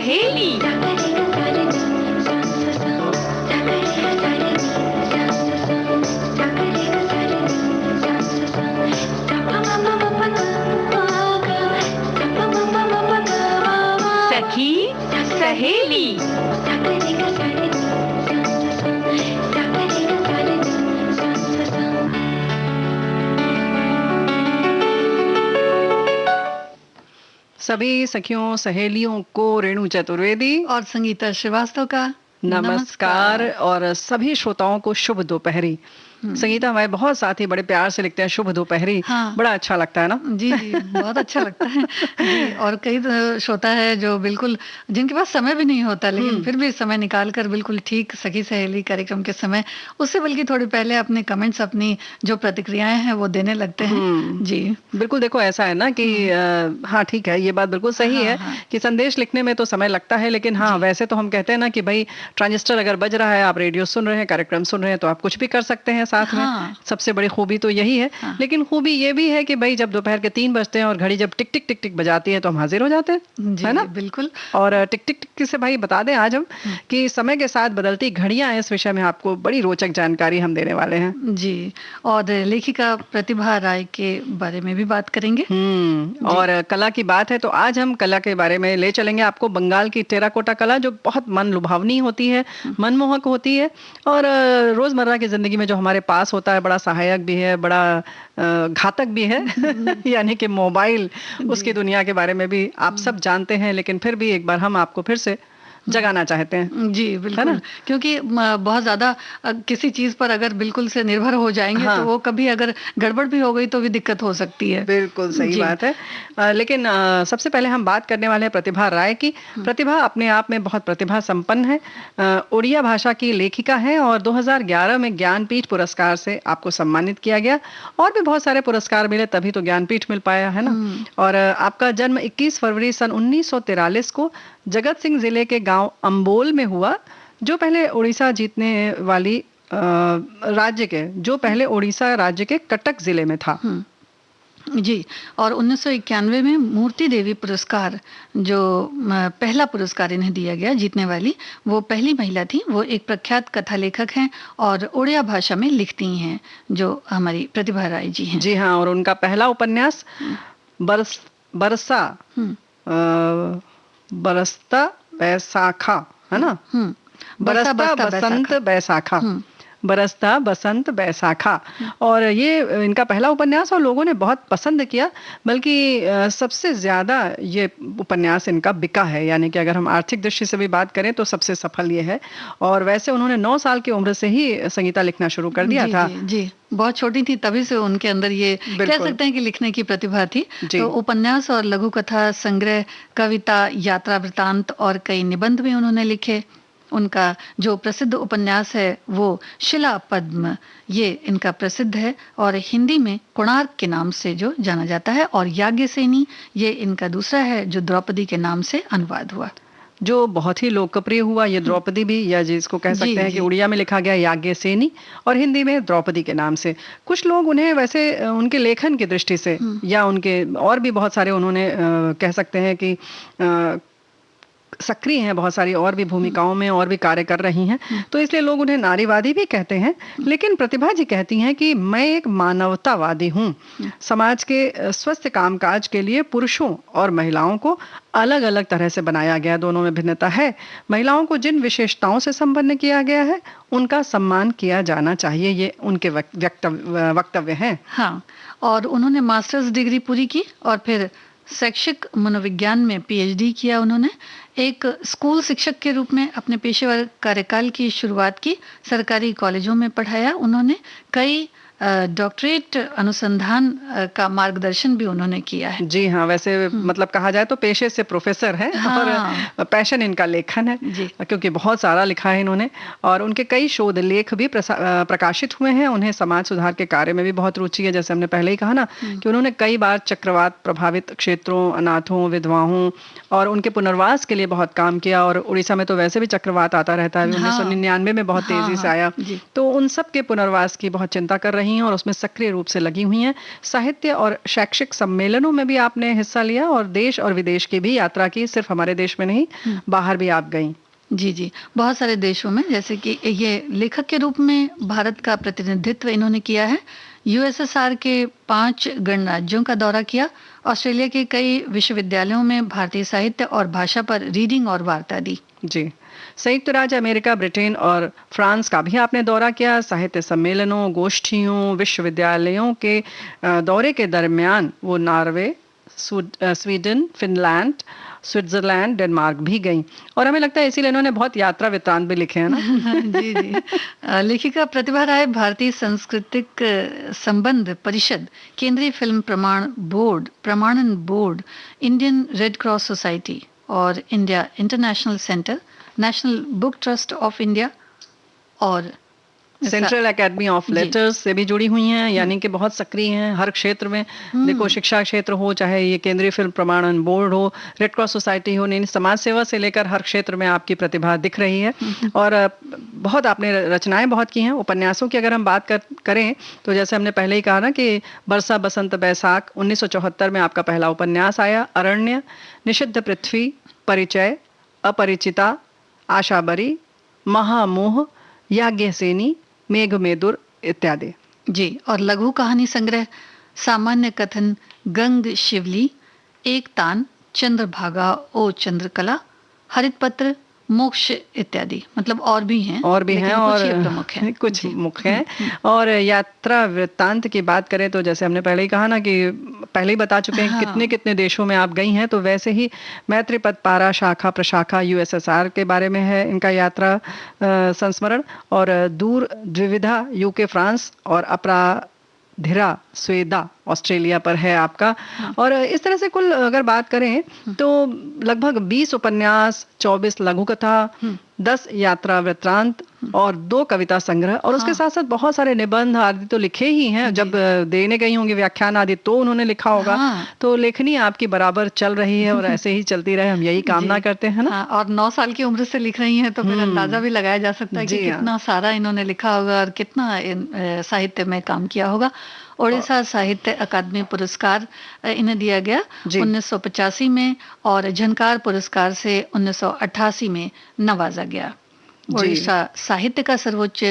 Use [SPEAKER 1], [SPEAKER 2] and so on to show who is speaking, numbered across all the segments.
[SPEAKER 1] सहेली। सखी सहेली।
[SPEAKER 2] सभी सखियों सहेलियों को रेणु चतुर्वेदी
[SPEAKER 3] और संगीता श्रीवास्तव का
[SPEAKER 2] नमस्कार और सभी श्रोताओं को शुभ दोपहरी। संगीता, हमारे बहुत साथी बड़े प्यार से लिखते हैं शुभ दोपहरी।
[SPEAKER 3] हाँ।
[SPEAKER 2] बड़ा अच्छा लगता है ना?
[SPEAKER 3] जी जी, बहुत अच्छा लगता है जी। और कई श्रोता है जो बिल्कुल जिनके पास समय भी नहीं होता लेकिन फिर भी समय निकाल कर बिल्कुल ठीक सखी सहेली कार्यक्रम के समय उससे बल्कि थोड़ी पहले अपने कमेंट्स, अपनी जो प्रतिक्रियाएं हैं वो देने लगते हैं जी।
[SPEAKER 2] बिल्कुल, देखो ऐसा है ना कि हाँ ठीक है, ये बात बिल्कुल सही है कि संदेश लिखने में तो समय लगता है, लेकिन हाँ वैसे तो हम कहते हैं ना कि भाई ट्रांजिस्टर अगर बज रहा है, आप रेडियो सुन रहे हैं, कार्यक्रम सुन रहे हैं, तो आप कुछ भी कर सकते हैं साथ में। सबसे बड़ी खूबी तो यही है। लेकिन खूबी ये भी है कि भाई जब दोपहर के 3 बजते हैं और घड़ी जब टिक टिक टिक टिक बजाती है तो हम हाजिर हो जाते हैं, है ना?
[SPEAKER 3] बिल्कुल।
[SPEAKER 2] और टिक टिक टिक से भाई बता दें आज हम कि समय के साथ बदलती घड़ियां, इस विषय में आपको बड़ी रोचक जानकारी हम देने वाले हैं
[SPEAKER 3] जी। और लेखिका प्रतिभा राय के बारे में भी बात करेंगे।
[SPEAKER 2] और कला की बात है तो आज हम कला के बारे में ले चलेंगे आपको बंगाल की टेराकोटा कला, जो बहुत मन लुभावनी होती है, मनमोहक होती है और रोजमर्रा की जिंदगी में जो हमारे पास होता है, बड़ा सहायक भी है, बड़ा घातक भी है यानी कि मोबाइल, उसकी दुनिया के बारे में भी आप सब जानते हैं, लेकिन फिर भी एक बार हम आपको फिर से जगाना चाहते हैं
[SPEAKER 3] जी। बिल्कुल, क्योंकि बहुत ज्यादा किसी चीज पर अगर बिल्कुल से निर्भर हो जाएंगे तो वो कभी अगर गड़बड़ भी हो गई तो भी दिक्कत हो सकती है।
[SPEAKER 2] बिल्कुल सही बात है। लेकिन सबसे पहले हम बात करने वाले हैं प्रतिभा राय की। प्रतिभा अपने आप में बहुत प्रतिभा संपन्न है, उड़िया भाषा की लेखिका है और 2011 में ज्ञानपीठ पुरस्कार से आपको सम्मानित किया गया। और भी बहुत सारे पुरस्कार मिले तभी तो ज्ञानपीठ मिल पाया, है ना? और आपका जन्म 21 फरवरी सन 1943 को जगत सिंह जिले के गांव अंबोल में हुआ, जो पहले उड़ीसा जीतने वाली पहले उड़ीसा राज्य के कटक जिले में था
[SPEAKER 3] जी। और 1991 में मूर्ति देवी पुरस्कार, जो पहला पुरस्कार इन्हें दिया गया जीतने वाली, वो पहली महिला थी। वो एक प्रख्यात कथा लेखक हैं और उड़िया भाषा में लिखती हैं, जो हमारी प्रतिभा राय जी हैं।
[SPEAKER 2] जी हाँ, और उनका पहला उपन्यास बरसता बैसाखा, है ना? बरसता बसंत बैसाखा, बरसता बसंत बैसाखा। और ये इनका पहला उपन्यास और लोगों ने बहुत पसंद किया, बल्कि सबसे ज्यादा ये उपन्यास इनका बिका है, यानी कि अगर हम आर्थिक दृष्टि से भी बात करें तो सबसे सफल ये है। और वैसे उन्होंने 9 साल की उम्र से ही संगीता लिखना शुरू कर दिया था।
[SPEAKER 3] जी, बहुत छोटी थी तभी से उनके अंदर ये कह सकते हैं कि लिखने की प्रतिभा थी। तो उपन्यास और लघु कथा संग्रह, कविता, यात्रा वृतांत और कई निबंध भी उन्होंने लिखे। उनका जो प्रसिद्ध उपन्यास है वो शिला पद्म, ये इनका प्रसिद्ध है और हिंदी में कोणार्क के नाम से जो जाना जाता है। और याज्ञसेनी, ये इनका दूसरा है जो द्रौपदी के नाम से अनुवाद हुआ,
[SPEAKER 2] जो बहुत ही लोकप्रिय हुआ। ये द्रौपदी भी, या जिसको कह सकते हैं कि उड़िया में लिखा गया याज्ञसेनी और हिंदी में द्रौपदी के नाम से। कुछ लोग उन्हें वैसे उनके लेखन की दृष्टि से या उनके और भी बहुत सारे उन्होंने कह सकते हैं कि सक्रिय हैं, बहुत सारी और भी भूमिकाओं में और भी कार्य कर रही हैं, तो इसलिए लोग उन्हें नारीवादी भी कहते हैं। लेकिन प्रतिभा जी कहती हैं कि मैं एक मानवतावादी हूँ। समाज के स्वस्थ कामकाज के लिए पुरुषों और महिलाओं को अलग अलग तरह से बनाया गया, दोनों में भिन्नता है। महिलाओं को जिन विशेषताओं से संपन्न किया गया है उनका सम्मान किया जाना चाहिए, ये उनके वक्तव्य हैं।
[SPEAKER 3] हाँ, और उन्होंने मास्टर्स डिग्री पूरी की और फिर शैक्षिक मनोविज्ञान में पीएचडी किया। उन्होंने एक स्कूल शिक्षक के रूप में अपने पेशेवर कार्यकाल की शुरुआत की, सरकारी कॉलेजों में पढ़ाया। उन्होंने कई डॉक्टरेट अनुसंधान का मार्गदर्शन भी उन्होंने किया है।
[SPEAKER 2] जी हाँ, वैसे मतलब कहा जाए तो पेशे से प्रोफेसर है और पैशन इनका लेखन है, क्योंकि बहुत सारा लिखा है इन्होंने। और उनके कई शोध लेख भी प्रकाशित हुए हैं। उन्हें समाज सुधार के कार्य में भी बहुत रुचि है, जैसे हमने पहले ही कहा ना कि उन्होंने कई बार चक्रवात प्रभावित क्षेत्रों, अनाथों, विधवाओं और उनके पुनर्वास के लिए बहुत काम किया। और उड़ीसा में तो वैसे भी चक्रवात आता रहता है, 1999 में बहुत तेजी से आया, तो उन सब के पुनर्वास की बहुत चिंता कर रही रही हैं और उसमें सक्रिय रूप से लगी हुई हैं। साहित्य और शैक्षिक सम्मेलनों में भी आपने हिस्सा लिया और देश और विदेश की भी यात्रा की, सिर्फ हमारे देश में नहीं, बाहर भी आप गई।
[SPEAKER 3] जी जी, बहुत सारे देशों में, जैसे कि ये लेखक के रूप में भारत का प्रतिनिधित्व इन्होंने किया है। यूएसएसआर के 5 गणराज्यों का दौरा किया। ऑस्ट्रेलिया के कई विश्वविद्यालयों में भारतीय साहित्य और भाषा पर रीडिंग और वार्ता दी।
[SPEAKER 2] जी, संयुक्त राज्य अमेरिका, ब्रिटेन और फ्रांस का भी आपने दौरा किया। साहित्य सम्मेलनों, गोष्ठियों, विश्वविद्यालयों के दौरे के दरमियान वो Norway, Sweden, Finland, Switzerland, Denmark भी गई और हमें लगता है इसीलिए इन्होंने बहुत यात्रा वृत्तांत भी लिखे हैं ना।
[SPEAKER 3] जी जी। लेखिका प्रतिभा राय भारतीय सांस्कृतिक संबंध परिषद, केंद्रीय फिल्म प्रमाणन board, Indian red cross society और India international centre, national book trust of India और
[SPEAKER 2] सेंट्रल एकेडमी ऑफ लेटर्स से भी जुड़ी हुई हैं, यानी कि बहुत सक्रिय हैं हर क्षेत्र में। देखो, शिक्षा क्षेत्र हो, चाहे ये केंद्रीय फिल्म प्रमाणन बोर्ड हो, रेड क्रॉस सोसाइटी हो, नहीं, समाज सेवा से लेकर हर क्षेत्र में आपकी प्रतिभा दिख रही है। और बहुत आपने रचनाएं बहुत की हैं। उपन्यासों की अगर हम बात करें तो जैसे हमने पहले ही कहा ना कि बरसा बसंत बैसाख 1974 में आपका पहला उपन्यास आया, अरण्य, निषिद्ध पृथ्वी, परिचय, अपरिचिता, आशाबरी, महामोह, याज्ञसेनी, मेघमेदुर इत्यादि।
[SPEAKER 3] जी, और लघु कहानी संग्रह सामान्य कथन, गंग शिवली, एक तान, चंद्रभागा ओ चंद्रकला, हरित पत्र, मोक्ष इत्यादि। मतलब और भी हैं
[SPEAKER 2] और
[SPEAKER 3] प्रमुख हैं,
[SPEAKER 2] कुछ मुख्य हैं। और यात्रा वृत्तांत की बात करें तो जैसे हमने पहले ही कहा ना कि पहले ही बता चुके हैं कितने कितने देशों में आप गई हैं, तो वैसे ही मैत्री पद पारा शाखा प्रशाखा यूएसएसआर के बारे में है इनका यात्रा संस्मरण, और दूर द्विविधा यूके फ्रांस, और अपराधिरा स्वेदा ऑस्ट्रेलिया पर है आपका। और इस तरह से कुल अगर बात करें तो लगभग 20 उपन्यास, 24 लघु कथा, 10 यात्रा वृत्तांत और 2 कविता संग्रह, और उसके साथ साथ बहुत सारे निबंध आदि तो लिखे ही हैं। जब देने गई होंगी व्याख्यान आदि तो उन्होंने लिखा होगा। तो लेखनी आपकी बराबर चल रही है और ऐसे ही चलती रहे, हम यही कामना करते हैं ना।
[SPEAKER 3] और 9 साल की उम्र से लिख रही हैं तो फिर अंदाजा भी लगाया जा सकता है कि कितना सारा इन्होंने लिखा होगा और कितना साहित्य में काम किया होगा। ओडिशा साहित्य अकादमी पुरस्कार इन्हें दिया गया 1985 में और झनकार पुरस्कार से 1988 में नवाजा गया। ओडिशा साहित्य का सर्वोच्च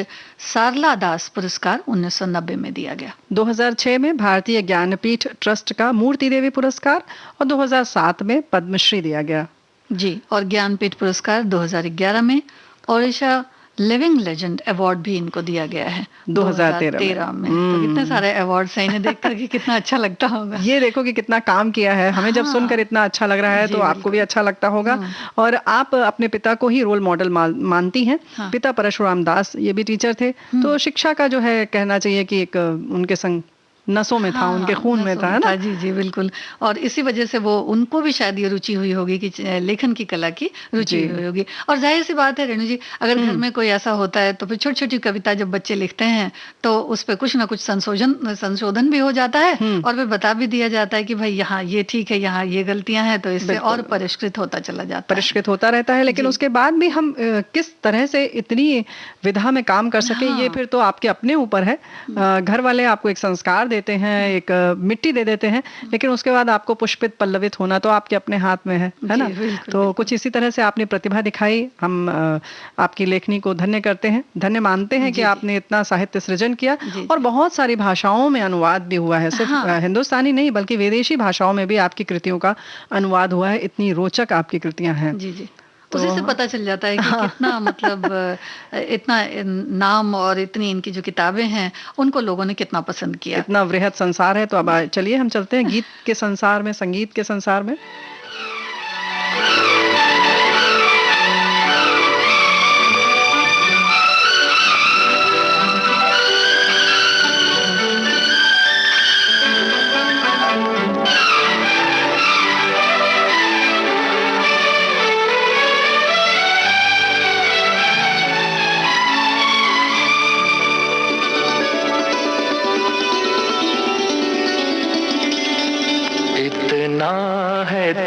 [SPEAKER 3] सारला दास पुरस्कार 1990 में दिया गया।
[SPEAKER 2] 2006 में भारतीय ज्ञानपीठ ट्रस्ट का मूर्ति देवी पुरस्कार और 2007 में पद्मश्री दिया गया।
[SPEAKER 3] जी, और ज्ञानपीठ पुरस्कार 2011 में, ओडिशा लिविंग लेजेंड अवार्ड भी इनको दिया गया है 2013 में। तो कितने सारे अवार्ड्स हैं, इन्हें देख करके कितना अच्छा लगता होगा।
[SPEAKER 2] ये देखो कि कितना काम किया है। हमें जब सुनकर इतना अच्छा लग रहा है तो आपको भी अच्छा लगता होगा। और आप अपने पिता को ही रोल मॉडल मानती हैं। पिता परशुराम दास ये भी टीचर थे, तो शिक्षा का जो है कहना चाहिए कि एक उनके संग नसों में था, उनके खून में था, है ना।
[SPEAKER 3] जी जी, बिल्कुल। और इसी वजह से वो उनको भी शायद ये रुचि हुई होगी कि लेखन की कला की रुचि हुई होगी। और जाहिर सी बात है रेणु जी, अगर घर में कोई ऐसा होता है तो फिर छोटी छोटी कविता जब बच्चे लिखते हैं तो उस पर कुछ ना कुछ संशोधन भी हो जाता है और फिर बता भी दिया जाता है कि भाई यहाँ ये ठीक है, यहाँ ये गलतियां हैं, तो इससे और परिष्कृत होता चला जाता है,
[SPEAKER 2] परिष्कृत होता रहता है। लेकिन उसके बाद भी हम किस तरह से इतनी विधा में काम कर सके, ये फिर तो आपके अपने ऊपर है। घर वाले आपको एक संस्कार देते हैं, एक मिट्टी दे देते हैं, लेकिन उसके बाद आपको पुष्पित पल्लवित होना तो आपके अपने हाथ में है ना। तो कुछ इसी तरह से आपने प्रतिभा दिखाई। हम आपकी लेखनी को धन्य करते हैं, धन्य मानते हैं कि आपने इतना साहित्य सृजन किया और बहुत सारी भाषाओं में अनुवाद भी हुआ है। सिर्फ हिंदुस्तानी नहीं बल्कि विदेशी भाषाओं में भी आपकी कृतियों का अनुवाद हुआ है। इतनी रोचक आपकी कृतियां हैं।
[SPEAKER 3] जी जी, उसी से पता चल जाता है कि कितना मतलब इतना नाम और इतनी इनकी जो किताबें हैं उनको लोगों ने कितना पसंद किया।
[SPEAKER 2] इतना वृहद संसार है। तो अब चलिए हम चलते हैं गीत के संसार में, संगीत के संसार में।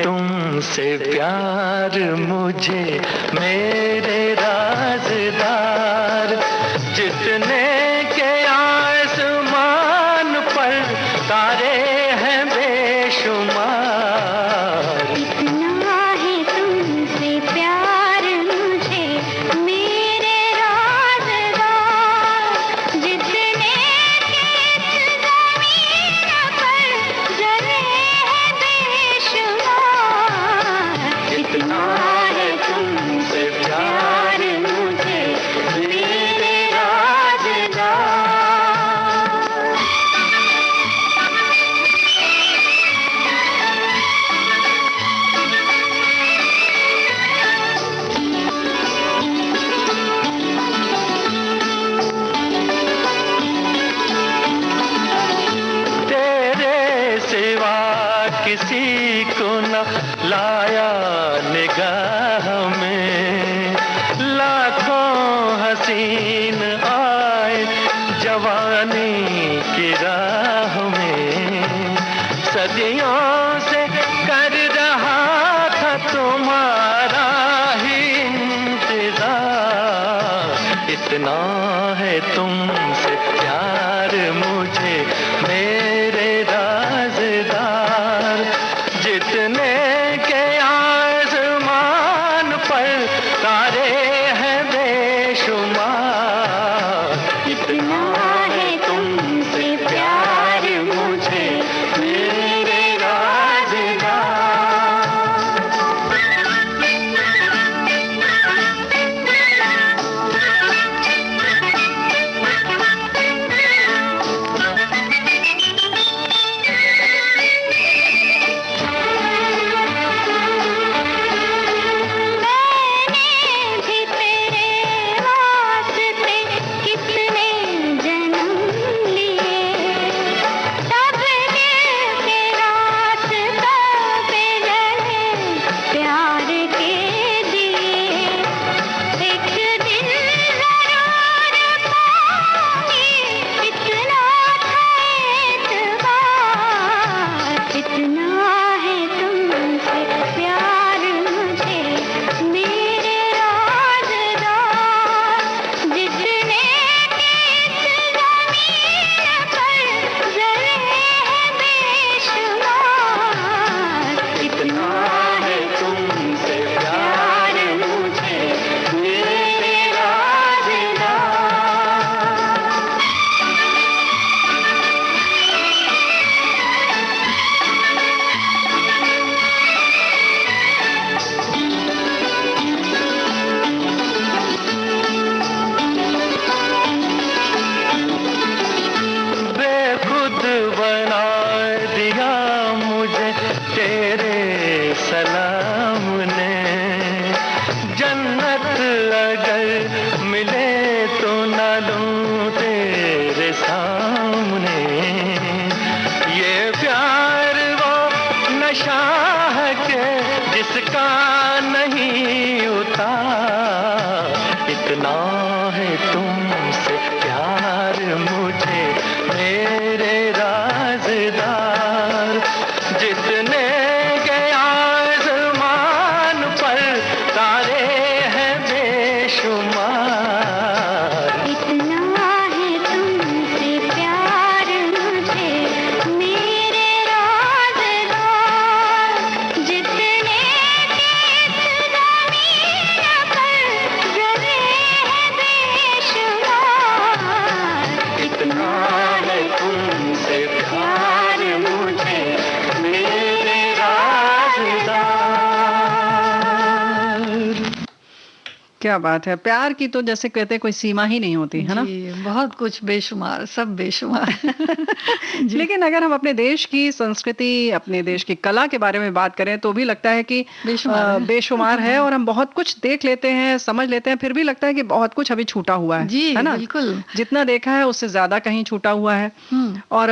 [SPEAKER 4] तुमसे प्यार मुझे मेरे राज़दार, जितने के आसमां हसीन आए जवानी की राह में, सदियों से कर रहा था तुम्हारा ही इंतजार। इतना है तुमसे प्यार मुझे मेरे राज़दार, जितने के आसमान पर तारे हैं बेशुमार। इतना है तुमसे प्यार मुझे मेरे राज़दार।
[SPEAKER 2] क्या बात है, प्यार की तो जैसे कहते हैं कोई सीमा ही नहीं होती है ना।
[SPEAKER 3] बहुत कुछ बेशुमार, सब बेशुमार।
[SPEAKER 2] लेकिन अगर हम अपने देश की संस्कृति, अपने देश की कला के बारे में बात करें तो भी लगता है कि बेशुमार है और हम बहुत कुछ देख लेते हैं, समझ लेते हैं, फिर भी लगता है कि बहुत कुछ अभी छूटा हुआ है ना।
[SPEAKER 3] बिल्कुल,
[SPEAKER 2] जितना देखा है उससे ज्यादा कहीं छूटा हुआ है। और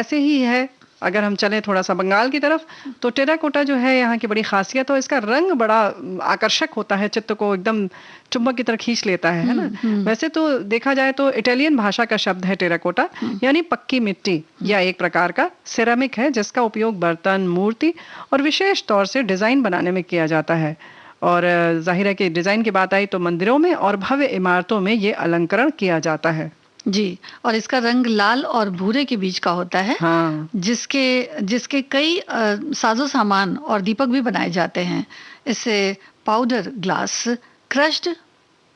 [SPEAKER 2] ऐसे ही है अगर हम चलें थोड़ा सा बंगाल की तरफ, तो टेराकोटा जो है यहाँ की बड़ी खासियत है। इसका रंग बड़ा आकर्षक होता है, चित्त को एकदम चुंबक की तरह खींच लेता है ना। वैसे तो देखा जाए तो इटालियन भाषा का शब्द है टेराकोटा, यानी पक्की मिट्टी या एक प्रकार का सिरेमिक है, जिसका उपयोग बर्तन, मूर्ति और विशेष तौर से डिजाइन बनाने में किया जाता है। और जाहिर है कि डिजाइन की बात आई तो मंदिरों में और भव्य इमारतों में ये अलंकरण किया जाता है।
[SPEAKER 3] जी, और इसका रंग लाल और भूरे के बीच का होता है।
[SPEAKER 2] हाँ।
[SPEAKER 3] जिसके कई साजो सामान और दीपक भी बनाए जाते हैं। इसे पाउडर ग्लास, क्रश्ड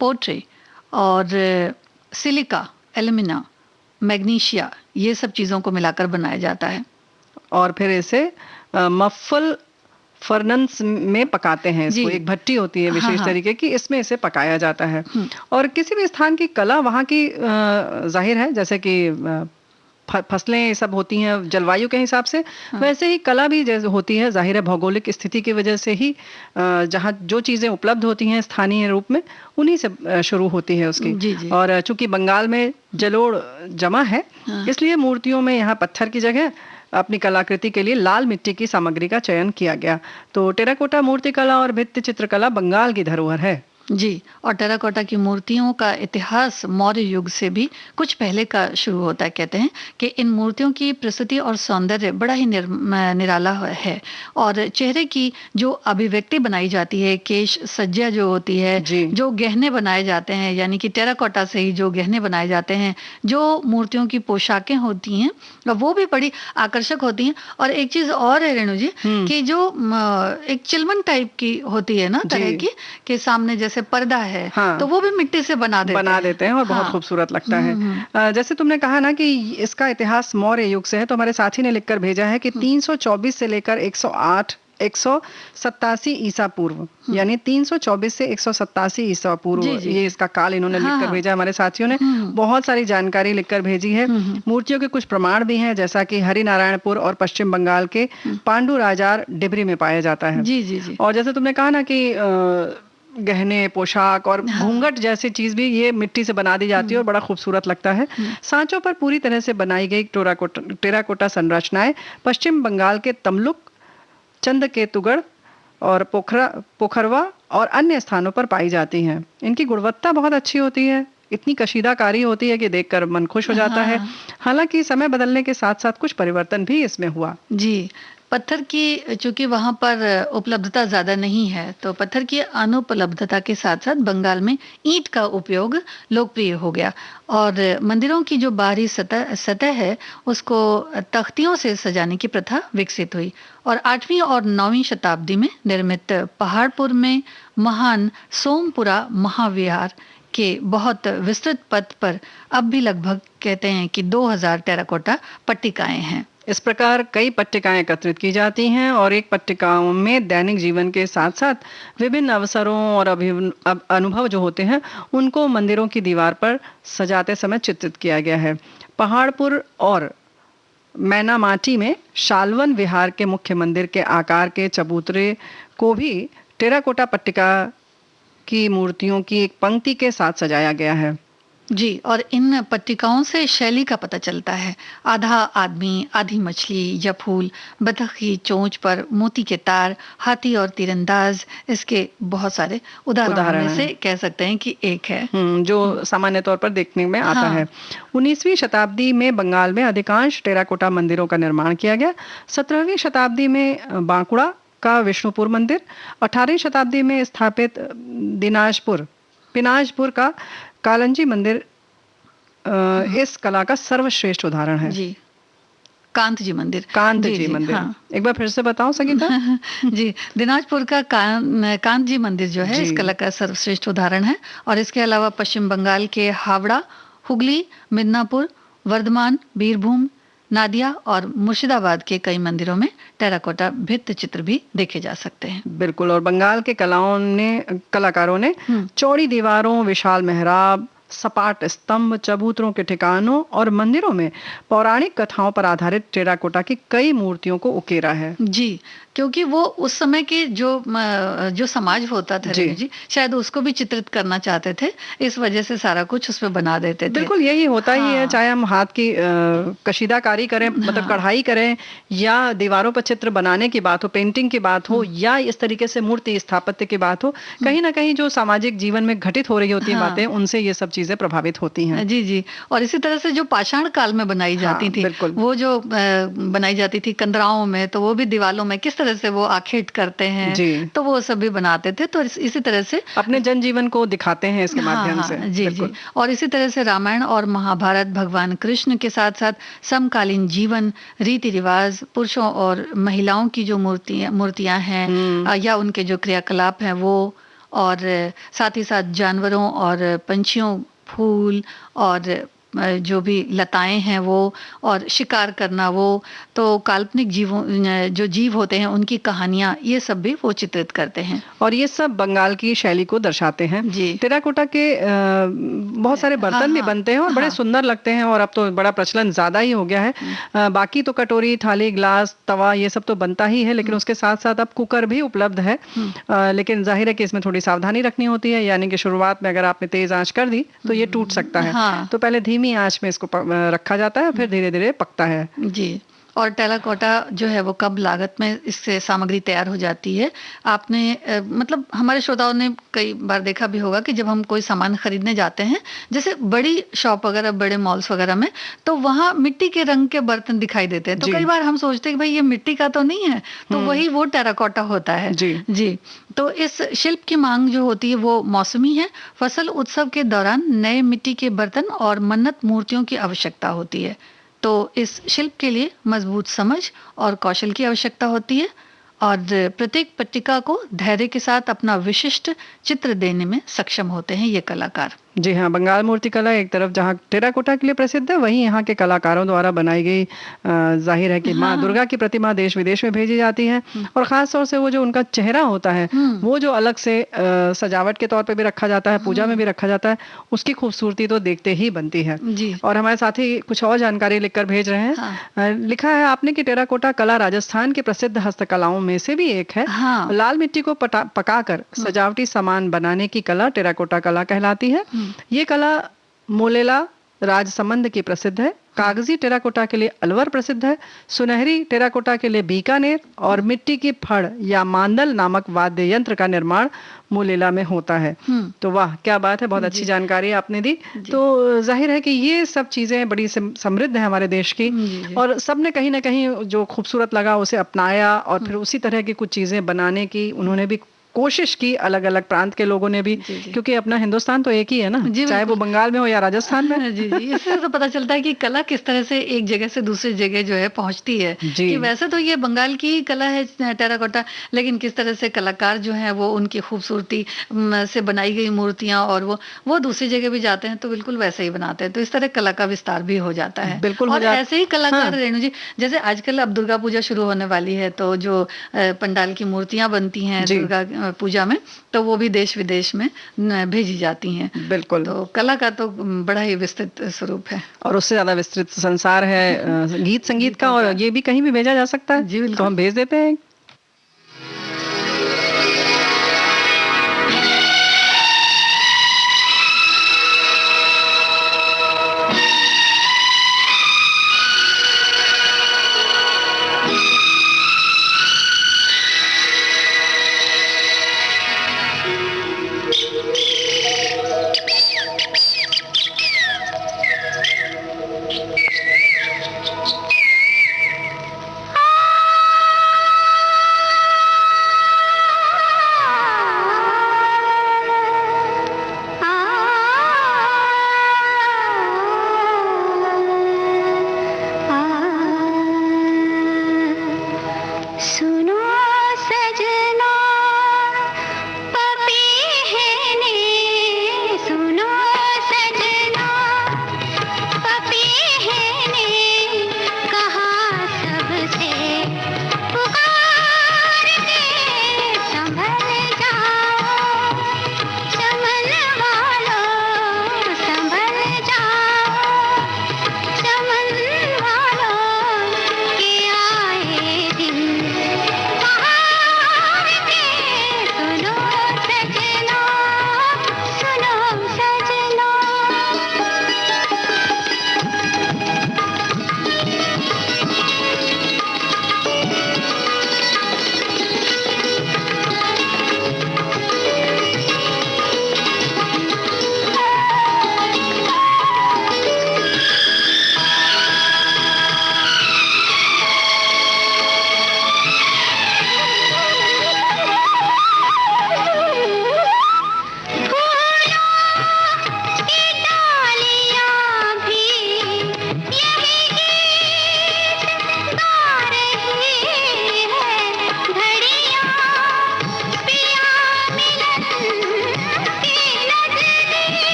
[SPEAKER 3] पोट्री और सिलिका, एल्यूमिना, मैग्नीशिया, ये सब चीजों को मिलाकर बनाया जाता है।
[SPEAKER 2] और फिर इसे मफल फर्नेस में पकाते हैं। इसको एक भट्टी होती है विशेष तरीके की, इसमें इसे पकाया जाता है। और किसी भी स्थान की कला वहाँ की जाहिर है, जैसे कि फसलें सब होती हैं जलवायु के हिसाब से, वैसे ही कला भी जैसे होती है। जाहिर है भौगोलिक स्थिति की वजह से ही जहाँ जो चीजें उपलब्ध होती हैं स्थानीय रूप में, उन्हीं से शुरू होती है उसकी।
[SPEAKER 3] जी।
[SPEAKER 2] और चूंकि बंगाल में जलोढ़ जमा है, इसलिए मूर्तियों में यहाँ पत्थर की जगह अपनी कलाकृति के लिए लाल मिट्टी की सामग्री का चयन किया गया। तो टेराकोटा मूर्ति कला और भित्ति चित्रकला बंगाल की धरोहर है।
[SPEAKER 3] जी, और टेराकोटा की मूर्तियों का इतिहास मौर्य युग से भी कुछ पहले का शुरू होता है। कहते हैं कि इन मूर्तियों की प्रस्तुति और सौंदर्य बड़ा ही निराला है, और चेहरे की जो अभिव्यक्ति बनाई जाती है, केश सज्जा जो होती है, जो गहने बनाए जाते हैं, यानी कि टेराकोटा से ही जो गहने बनाए जाते हैं, जो मूर्तियों की पोशाकें होती हैं, वो भी बड़ी आकर्षक होती हैं। और एक चीज और है रेणु जी, कि जो एक चिलमन टाइप की होती है ना तरह की, के सामने जैसे पर्दा है, हाँ, तो वो भी मिट्टी से बना देते हैं
[SPEAKER 2] और हाँ, बहुत खूबसूरत लगता है। जैसे तुमने कहा ना कि इसका इतिहास मौर्य युग से है, तो हमारे साथी ने लिखकर भेजा है कि 324 से लेकर 187 ईसा पूर्व, यानी 324 से 187 ईसा पूर्व, ये इसका काल इन्होंने लिखकर भेजा। हमारे साथियों ने बहुत सारी जानकारी लिखकर भेजी है। मूर्तियों के कुछ प्रमाण भी हैं, जैसा कि हरिनारायणपुर और पश्चिम बंगाल के पांडु राजार डिबरी में पाया जाता है।
[SPEAKER 3] जी जी जी।
[SPEAKER 2] और जैसे तुमने कहा ना कि गहने, पोशाक और घूंघट जैसी चीज भी ये मिट्टी से बना दी जाती है और बड़ा खूबसूरत लगता है। सांचों पर पूरी तरह से बनाई गई टेराकोटा संरचनाएं पश्चिम बंगाल के तमलुक, चंदकेतुगढ़ और पोखरवा और अन्य स्थानों पर पाई जाती हैं। इनकी गुणवत्ता बहुत अच्छी होती है, इतनी कशीदाकारी होती है कि देखकर मन खुश हो जाता है। हालांकि समय बदलने के साथ साथ कुछ परिवर्तन भी इसमें हुआ।
[SPEAKER 3] जी, पत्थर की चूंकि वहां पर उपलब्धता ज्यादा नहीं है, तो पत्थर की अनुपलब्धता के साथ साथ बंगाल में ईंट का उपयोग लोकप्रिय हो गया, और मंदिरों की जो बाहरी सतह है उसको तख्तियों से सजाने की प्रथा विकसित हुई। और 8वीं और 9वीं शताब्दी में निर्मित पहाड़पुर में महान सोमपुरा महाविहार के बहुत विस्तृत पथ पर अब भी लगभग कहते हैं कि 2000 टेराकोटा पट्टिकाएं हैं।
[SPEAKER 2] इस प्रकार कई पट्टिकाएं एकत्रित की जाती हैं और एक पट्टिकाओं में दैनिक जीवन के साथ साथ विभिन्न अवसरों और अनुभव जो होते हैं उनको मंदिरों की दीवार पर सजाते समय चित्रित किया गया है। पहाड़पुर और मैनामाटी में शालवन विहार के मुख्य मंदिर के आकार के चबूतरे को भी टेराकोटा पट्टिका की मूर्तियों की एक पंक्ति के साथ सजाया गया है।
[SPEAKER 3] जी, और इन पट्टिकाओं से शैली का पता चलता है। आधा आदमी, आधी मछली या फूल, बतख की चोंच पर मोती के तार, हाथी और तीरंदाज इसके बहुत सारे उदाहरण में से कह सकते हैं कि एक है
[SPEAKER 2] जो सामान्य तौर पर देखने में आता है। 19वीं शताब्दी में बंगाल में अधिकांश टेराकोटा मंदिरों का निर्माण किया गया। 17वीं शताब्दी में बांकुड़ा का विष्णुपुर मंदिर, 18वीं शताब्दी में स्थापित पिनाजपुर का कालंजी मंदिर इस कला का सर्वश्रेष्ठ उदाहरण है।
[SPEAKER 3] जी, कांत जी मंदिर।
[SPEAKER 2] हाँ। एक बार फिर से बताओ संगीता।
[SPEAKER 3] जी, दिनाजपुर का कांत जी मंदिर जो है इस कला का सर्वश्रेष्ठ उदाहरण है। और इसके अलावा पश्चिम बंगाल के हावड़ा, हुगली, मिदनापुर, वर्धमान, बीरभूम, नादिया और मुर्शिदाबाद के कई मंदिरों में टेराकोटा भित्ति चित्र भी देखे जा सकते हैं।
[SPEAKER 2] बिल्कुल, और बंगाल के कलाकारों ने चौड़ी दीवारों, विशाल मेहराब, सपाट स्तंभ, चबूतरों के ठिकानों और मंदिरों में पौराणिक कथाओं पर आधारित टेराकोटा की कई मूर्तियों को उकेरा है।
[SPEAKER 3] जी, क्योंकि वो उस समय के जो समाज होता था जी, शायद उसको भी चित्रित करना चाहते थे, इस वजह से सारा कुछ उसमें बना देते थे।
[SPEAKER 2] बिल्कुल, यही होता ही है, चाहे हम हाथ की कशीदाकारी करें, मतलब कढ़ाई करें, या दीवारों पर चित्र बनाने की बात हो, पेंटिंग की बात हो, या इस तरीके से मूर्ति स्थापत्य की बात हो, कहीं ना कहीं जो सामाजिक जीवन में घटित हो रही होती है बातें, उनसे ये सब चीजें प्रभावित होती हैं।
[SPEAKER 3] जी जी, और इसी तरह से जो पाषाण काल में बनाई जाती थी, वो जो बनाई जाती थी कंदराओं में, तो वो भी दीवालों में किस तरह से वो आखेट करते हैं, तो वो सब भी बनाते थे। तो इसी तरह से
[SPEAKER 2] अपने जनजीवन को दिखाते हैं इसके माध्यम से।
[SPEAKER 3] जी जी, और इसी तरह से रामायण और महाभारत भगवान कृष्ण के साथ साथ समकालीन जीवन, रीति रिवाज, पुरुषों और महिलाओं की जो मूर्तियां हैं या उनके जो क्रियाकलाप हैं वो, और साथ ही साथ जानवरों और पंछियों, फूल और जो भी लताएं हैं वो, और शिकार करना वो, तो काल्पनिक जो जीव होते हैं उनकी कहानियां, ये सब भी वो चित्रित करते हैं।
[SPEAKER 2] और ये सब बंगाल की शैली को दर्शाते हैं। टेराकोटा के बहुत सारे बर्तन भी बनते हैं और बड़े सुंदर लगते हैं, और अब तो बड़ा प्रचलन ज्यादा ही हो गया है। बाकी तो कटोरी, थाली, ग्लास, तवा, ये सब तो बनता ही है, लेकिन उसके साथ साथ अब कुकर भी उपलब्ध है। लेकिन जाहिर है कि इसमें थोड़ी सावधानी रखनी होती है, यानी कि शुरुआत में अगर आपने तेज आंच कर दी तो ये टूट सकता है। तो पहले धीमी आंच में इसको रखा जाता है, फिर धीरे धीरे पकता है।
[SPEAKER 3] जी, और टेराकोटा जो है वो कब लागत में इससे सामग्री तैयार हो जाती है। आपने मतलब हमारे श्रोताओं ने कई बार देखा भी होगा कि जब हम कोई सामान खरीदने जाते हैं, जैसे बड़ी शॉप वगैरह, बड़े मॉल्स वगैरह में, तो वहां मिट्टी के रंग के बर्तन दिखाई देते हैं, तो कई बार हम सोचते हैं कि भाई ये मिट्टी का तो नहीं है, तो वही वो टेराकोटा होता है। जी। तो इस शिल्प की मांग जो होती है वो मौसमी है। फसल उत्सव के दौरान नए मिट्टी के बर्तन और मन्नत मूर्तियों की आवश्यकता होती है। तो इस शिल्प के लिए मजबूत समझ और कौशल की आवश्यकता होती है, और प्रत्येक पट्टिका को धैर्य के साथ अपना विशिष्ट चित्र देने में सक्षम होते हैं ये कलाकार।
[SPEAKER 2] जी हाँ, बंगाल मूर्ति कला एक तरफ जहाँ टेराकोटा के लिए प्रसिद्ध है, वहीं यहाँ के कलाकारों द्वारा बनाई गई जाहिर है कि माँ दुर्गा की प्रतिमा देश विदेश में भेजी जाती है। और खास तौर से वो जो उनका चेहरा होता है वो जो अलग से सजावट के तौर पे भी रखा जाता है, पूजा में भी रखा जाता है, उसकी खूबसूरती तो देखते ही बनती है। और हमारे साथी कुछ और जानकारी लिखकर भेज रहे हैं। लिखा है आपने कि टेराकोटा कला राजस्थान की प्रसिद्ध हस्तकलाओं में से भी एक है। लाल मिट्टी को पकाकर सजावटी सामान बनाने की कला टेराकोटा कला कहलाती है। ये कला मोलेला राजसमंद की प्रसिद्ध है। कागजी टेराकोटा के लिए अलवर प्रसिद्ध है। सुनहरी टेराकोटा के लिए बीकानेर, और मिट्टी की फड़ या मांदल नामक वाद्य यंत्र का निर्माण मोलेला में होता है। तो वाह, क्या बात है, बहुत अच्छी जानकारी आपने दी। तो जाहिर है कि ये सब चीजें बड़ी समृद्ध है हमारे देश की, और सबने कहीं ना कहीं जो खूबसूरत लगा उसे अपनाया, और फिर उसी तरह की कुछ चीजें बनाने की उन्होंने भी कोशिश की, अलग अलग प्रांत के लोगों ने भी। क्योंकि अपना हिंदुस्तान तो एक ही है ना, चाहे वो बंगाल में हो या राजस्थान में।
[SPEAKER 3] जी जी, इससे तो पता चलता है कि कला किस तरह से एक जगह से दूसरी जगह जो है पहुंचती है। कि वैसे तो ये बंगाल की कला है टेराकोटा, लेकिन किस तरह से कलाकार जो है वो उनकी खूबसूरती से बनाई गई मूर्तियां, और वो दूसरी जगह भी जाते हैं तो बिल्कुल वैसे ही बनाते हैं। तो इस तरह कला का विस्तार भी हो जाता है।
[SPEAKER 2] बिल्कुल।
[SPEAKER 3] और ऐसे ही कलाकार रेणु जी, जैसे आजकल अब दुर्गा पूजा शुरू होने वाली है, तो जो पंडाल की मूर्तियां बनती हैं दुर्गा पूजा में, तो वो भी देश विदेश में भेजी जाती हैं।
[SPEAKER 2] बिल्कुल।
[SPEAKER 3] तो कला का तो बड़ा ही विस्तृत स्वरूप है,
[SPEAKER 2] और उससे ज्यादा विस्तृत संसार है गीत संगीत का, और ये भी कहीं भी भेजा जा सकता है। तो हम भेज देते हैं।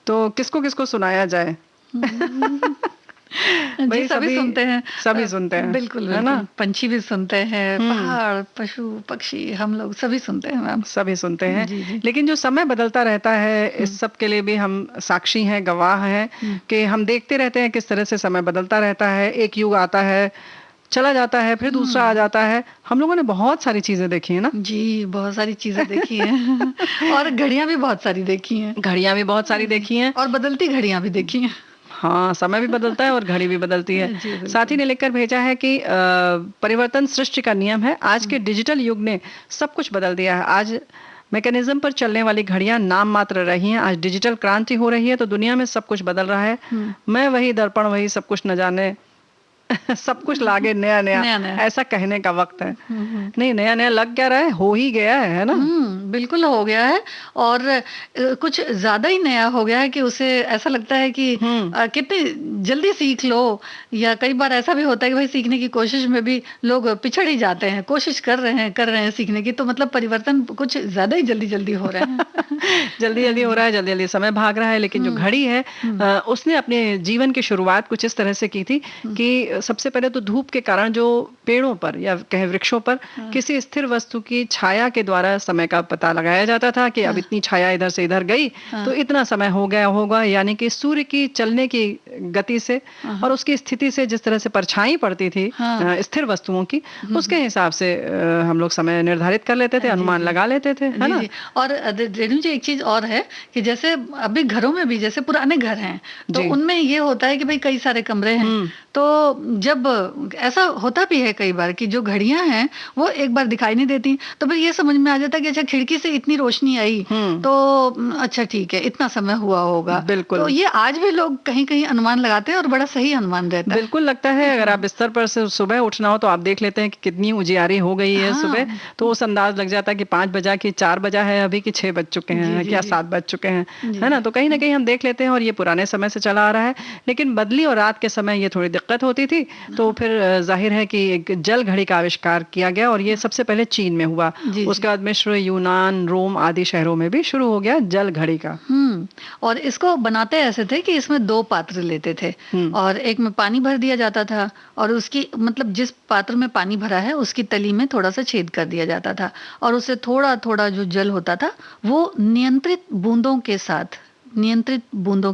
[SPEAKER 2] तो किसको किसको सुनाया जाए?
[SPEAKER 3] जी, सभी सुनते हैं,
[SPEAKER 2] सभी सुनते हैं,
[SPEAKER 3] बिल्कुल
[SPEAKER 2] है ना?
[SPEAKER 3] पंछी भी सुनते हैं, पहाड़, पशु पक्षी, हम लोग सभी सुनते हैं मैम।
[SPEAKER 2] सभी सुनते हैं।
[SPEAKER 3] जी, जी।
[SPEAKER 2] लेकिन जो समय बदलता रहता है, इस सब के लिए भी हम साक्षी हैं, गवाह हैं कि हम देखते रहते हैं किस तरह से समय बदलता रहता है। एक युग आता है, चला जाता है, फिर दूसरा आ जाता है। हम लोगों ने बहुत सारी चीजें देखी है ना?
[SPEAKER 3] जी, बहुत सारी चीजें देखी हैं और घड़ियां भी बहुत सारी देखी हैं।
[SPEAKER 2] घड़ियां भी बहुत सारी देखी हैं
[SPEAKER 3] और बदलती घड़ियां भी देखी हैं।
[SPEAKER 2] हाँ, समय भी बदलता है और घड़ी भी बदलती है। साथी ने लिखकर भेजा है कि परिवर्तन सृष्टि का नियम है। आज के डिजिटल युग ने सब कुछ बदल दिया है। आज मैकेनिज्म पर चलने वाली घड़ियां नाम मात्र रही हैं। आज डिजिटल क्रांति हो रही है तो दुनिया में सब कुछ बदल रहा है। मैं वही दर्पण वही सब कुछ न जाने सब कुछ लागे नया नया, ऐसा कहने का वक्त है। नहीं, नया नया लग क्या रहा है, हो ही गया है ना?
[SPEAKER 3] बिल्कुल हो गया है और कुछ ज्यादा ही नया हो गया है कि उसे ऐसा लगता है कि कितनी जल्दी सीख लो, या कई बार ऐसा भी होता है कि भाई सीखने की कोशिश में भी लोग पिछड़ ही जाते हैं, कोशिश कर रहे हैं सीखने की, तो मतलब परिवर्तन कुछ ज्यादा ही जल्दी जल्दी हो रहे हैं।
[SPEAKER 2] जल्दी जल्दी हो रहा है, जल्दी जल्दी समय भाग रहा है। लेकिन जो घड़ी है उसने अपने जीवन की शुरुआत कुछ इस तरह से की थी कि सबसे पहले तो धूप के कारण जो पेड़ों पर या कहे वृक्षों पर किसी स्थिर वस्तु की छाया के द्वारा समय का पता लगाया जाता था कि अब इतनी छाया इधर से इधर गई तो इतना समय हो गया होगा। यानी कि सूर्य की चलने की गति से और उसकी स्थिति से जिस तरह से परछाई पड़ती थी स्थिर वस्तुओं की, उसके हिसाब से हम लोग समय निर्धारित कर लेते थे, अनुमान लगा लेते थे, है ना?
[SPEAKER 3] और रेणु जी, एक चीज और है कि जैसे अभी घरों में भी, जैसे पुराने घर हैं तो उनमें ये होता है कि भाई कई सारे कमरे हैं, तो जब ऐसा होता भी है कई बार कि जो घड़ियां हैं वो एक बार दिखाई नहीं देती, तो फिर ये समझ में आ जाता है कि अच्छा खिड़की से इतनी रोशनी आई तो अच्छा ठीक है, इतना समय हुआ होगा।
[SPEAKER 2] बिल्कुल।
[SPEAKER 3] तो ये आज भी लोग कहीं कहीं अनुमान लगाते हैं और बड़ा सही अनुमान रहता है।
[SPEAKER 2] बिल्कुल लगता है। अगर आप बिस्तर पर से सुबह उठना हो तो आप देख लेते हैं कि कितनी उजियारी हो गई है सुबह, तो उस अंदाज लग जाता है कि 5 बजा कि 4 बजा है अभी, कि 6 बज चुके हैं, क्या 7 बज चुके हैं, है ना? तो कहीं ना कहीं हम देख लेते हैं और ये पुराने समय से चला आ रहा है। लेकिन बदली और रात के समय ये थोड़ी दिक्कत होती थी, तो फिर जाहिर है कि एक जल घड़ी का आविष्कार किया गया और ये सबसे पहले चीन में हुआ। उसके बाद मिस्र, यूनान, रोम आदि शहरों में भी शुरू हो गया जल घड़ी का।
[SPEAKER 3] और इसको बनाते ऐसे थे कि इसमें 2 पात्र लेते थे और एक में पानी भर दिया जाता था और उसकी मतलब जिस पात्र में पानी भरा है उसकी तली में थोड़ा सा छेद कर दिया जाता था और उससे थोड़ा थोड़ा जो जल होता था वो नियंत्रित बूंदों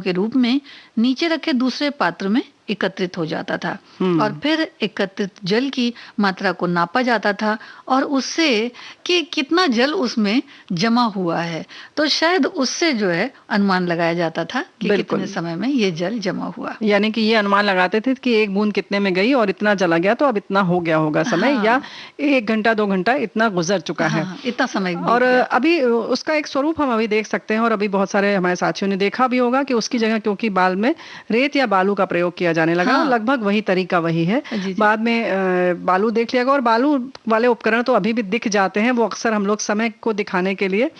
[SPEAKER 3] के रूप में नीचे रखे दूसरे पात्र में एकत्रित हो जाता था और फिर एकत्रित जल की मात्रा को नापा जाता था और उससे कि कितना जल उसमें जमा हुआ है, तो शायद उससे जो है अनुमान लगाया जाता था कि कितने समय में ये जल जमा हुआ।
[SPEAKER 2] यानी कि ये अनुमान लगाते थे कि एक बूंद कितने में गई और इतना चला गया तो अब इतना हो गया होगा समय, या 1 घंटा 2 घंटा इतना गुजर चुका है,
[SPEAKER 3] इतना समय।
[SPEAKER 2] और अभी उसका एक स्वरूप हम अभी देख सकते हैं और अभी बहुत सारे हमारे साथियों ने देखा भी होगा कि उसकी जगह क्योंकि बाल में रेत या बालू का प्रयोग किया जाने लगा, लगभग वही तरीका वही है। बाद में बालू देख लिया, और बालू वाले उपकरण तो अभी भी दिख जाते हैं। वो अक्सर हम लोग समय को दिखाने के लिए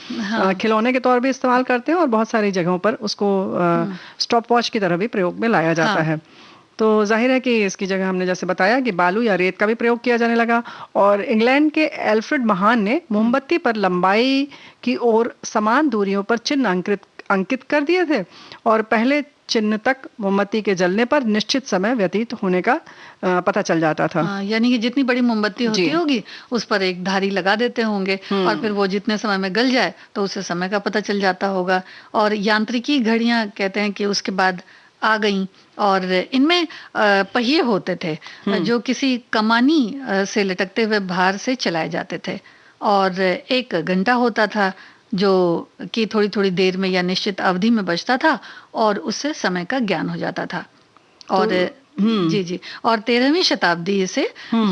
[SPEAKER 2] खिलौने के तौर पे इस्तेमाल करते हैं और बहुत सारी जगहों पर उसको स्टॉप वॉच की तरह भी प्रयोग में लाया जाता है। तो जाहिर है कि इसकी जगह हमने जैसे बताया कि बालू या रेत का भी प्रयोग किया जाने लगा। और इंग्लैंड के एल्फ्रेड महान ने मोमबत्ती पर लंबाई की ओर समान दूरियों पर चिन्ह अंकित कर दिए थे और पहले चिन्ह तक मोमबत्ती के जलने पर निश्चित समय व्यतीत होने का पता चल जाता था।
[SPEAKER 3] यानी कि जितनी बड़ी मोमबत्ती होती होगी उस पर एक धारी लगा देते होंगे और फिर वो जितने समय में गल जाए तो उससे समय का पता चल जाता होगा। और यांत्रिकी घड़ियां कहते हैं कि उसके बाद आ गईं और इनमें पहिए होते थे जो किसी कमानी से लटकते हुए भार से चलाए जाते थे और एक घंटा होता था जो कि थोड़ी थोड़ी देर में या निश्चित अवधि में बजता था और उससे समय का ज्ञान हो जाता था। और जी और 13वीं शताब्दी से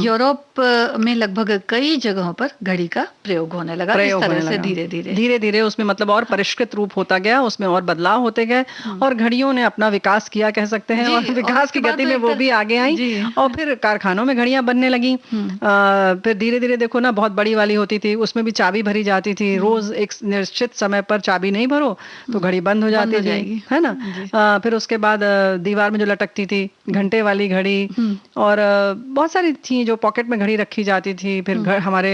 [SPEAKER 3] यूरोप में लगभग कई जगहों पर घड़ी का प्रयोग होने लगा। इस तरह से धीरे धीरे उसमें मतलब और परिष्कृत रूप होता गया, उसमें और बदलाव होते गए और घड़ियों ने अपना विकास किया कह सकते हैं और विकास की गति में वो भी आगे आई और फिर कारखानों में घड़ियां बनने लगी। फिर धीरे धीरे देखो ना, बहुत बड़ी वाली होती थी, उसमें भी चाबी भरी जाती थी। रोज एक निश्चित समय पर चाबी नहीं भरो तो घड़ी बंद हो जाती थी, है ना। फिर उसके बाद दीवार में जो लटकती थी घंटे
[SPEAKER 2] कांटे वाली घड़ी, और बहुत सारी थी जो पॉकेट में घड़ी रखी जाती थी, फिर हमारे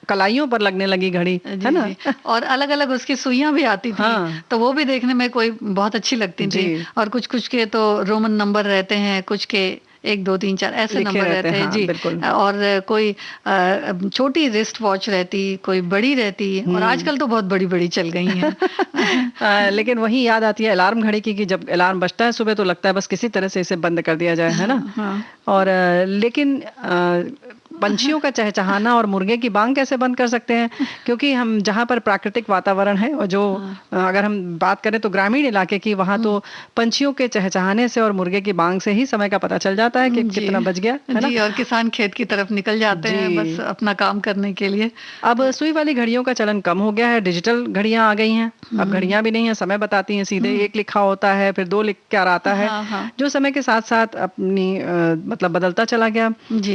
[SPEAKER 2] कलाइयों पर लगने लगी घड़ी, है ना।
[SPEAKER 3] और अलग अलग उसकी सुइयां भी आती थी। हाँ। तो वो भी देखने में कोई बहुत अच्छी लगती थी। और कुछ कुछ के तो रोमन नंबर रहते हैं, कुछ के 1 2 3 4 ऐसे नंबर रहते हैं। जी बिल्कुल। और कोई छोटी रिस्ट वॉच रहती, कोई बड़ी रहती, और आजकल तो बहुत बड़ी बड़ी चल गई हैं।
[SPEAKER 2] लेकिन वही याद आती है अलार्म घड़ी की, कि जब अलार्म बजता है सुबह तो लगता है बस किसी तरह से इसे बंद कर दिया जाए, है ना। और लेकिन पंछियों का चहचहाना और मुर्गे की बांग कैसे बंद कर सकते हैं, क्योंकि हम जहाँ पर प्राकृतिक वातावरण है, और जो अगर हम बात करें तो ग्रामीण इलाके की, वहाँ तो पंछियों के चहचहाने से और मुर्गे की बांग से ही समय का पता चल जाता है कि कितना बज गया, है ना।
[SPEAKER 3] जी, और किसान खेत की तरफ निकल जाते हैं बस अपना काम करने के लिए।
[SPEAKER 2] अब सुई वाली घड़ियों का चलन कम हो गया है, डिजिटल घड़ियां आ गई हैं। अब घड़ियां भी नहीं है, समय बताती हैं, सीधे 1 लिखा होता है, फिर 2 लिख कर आता है, जो समय के साथ साथ अपनी मतलब बदलता चला गया।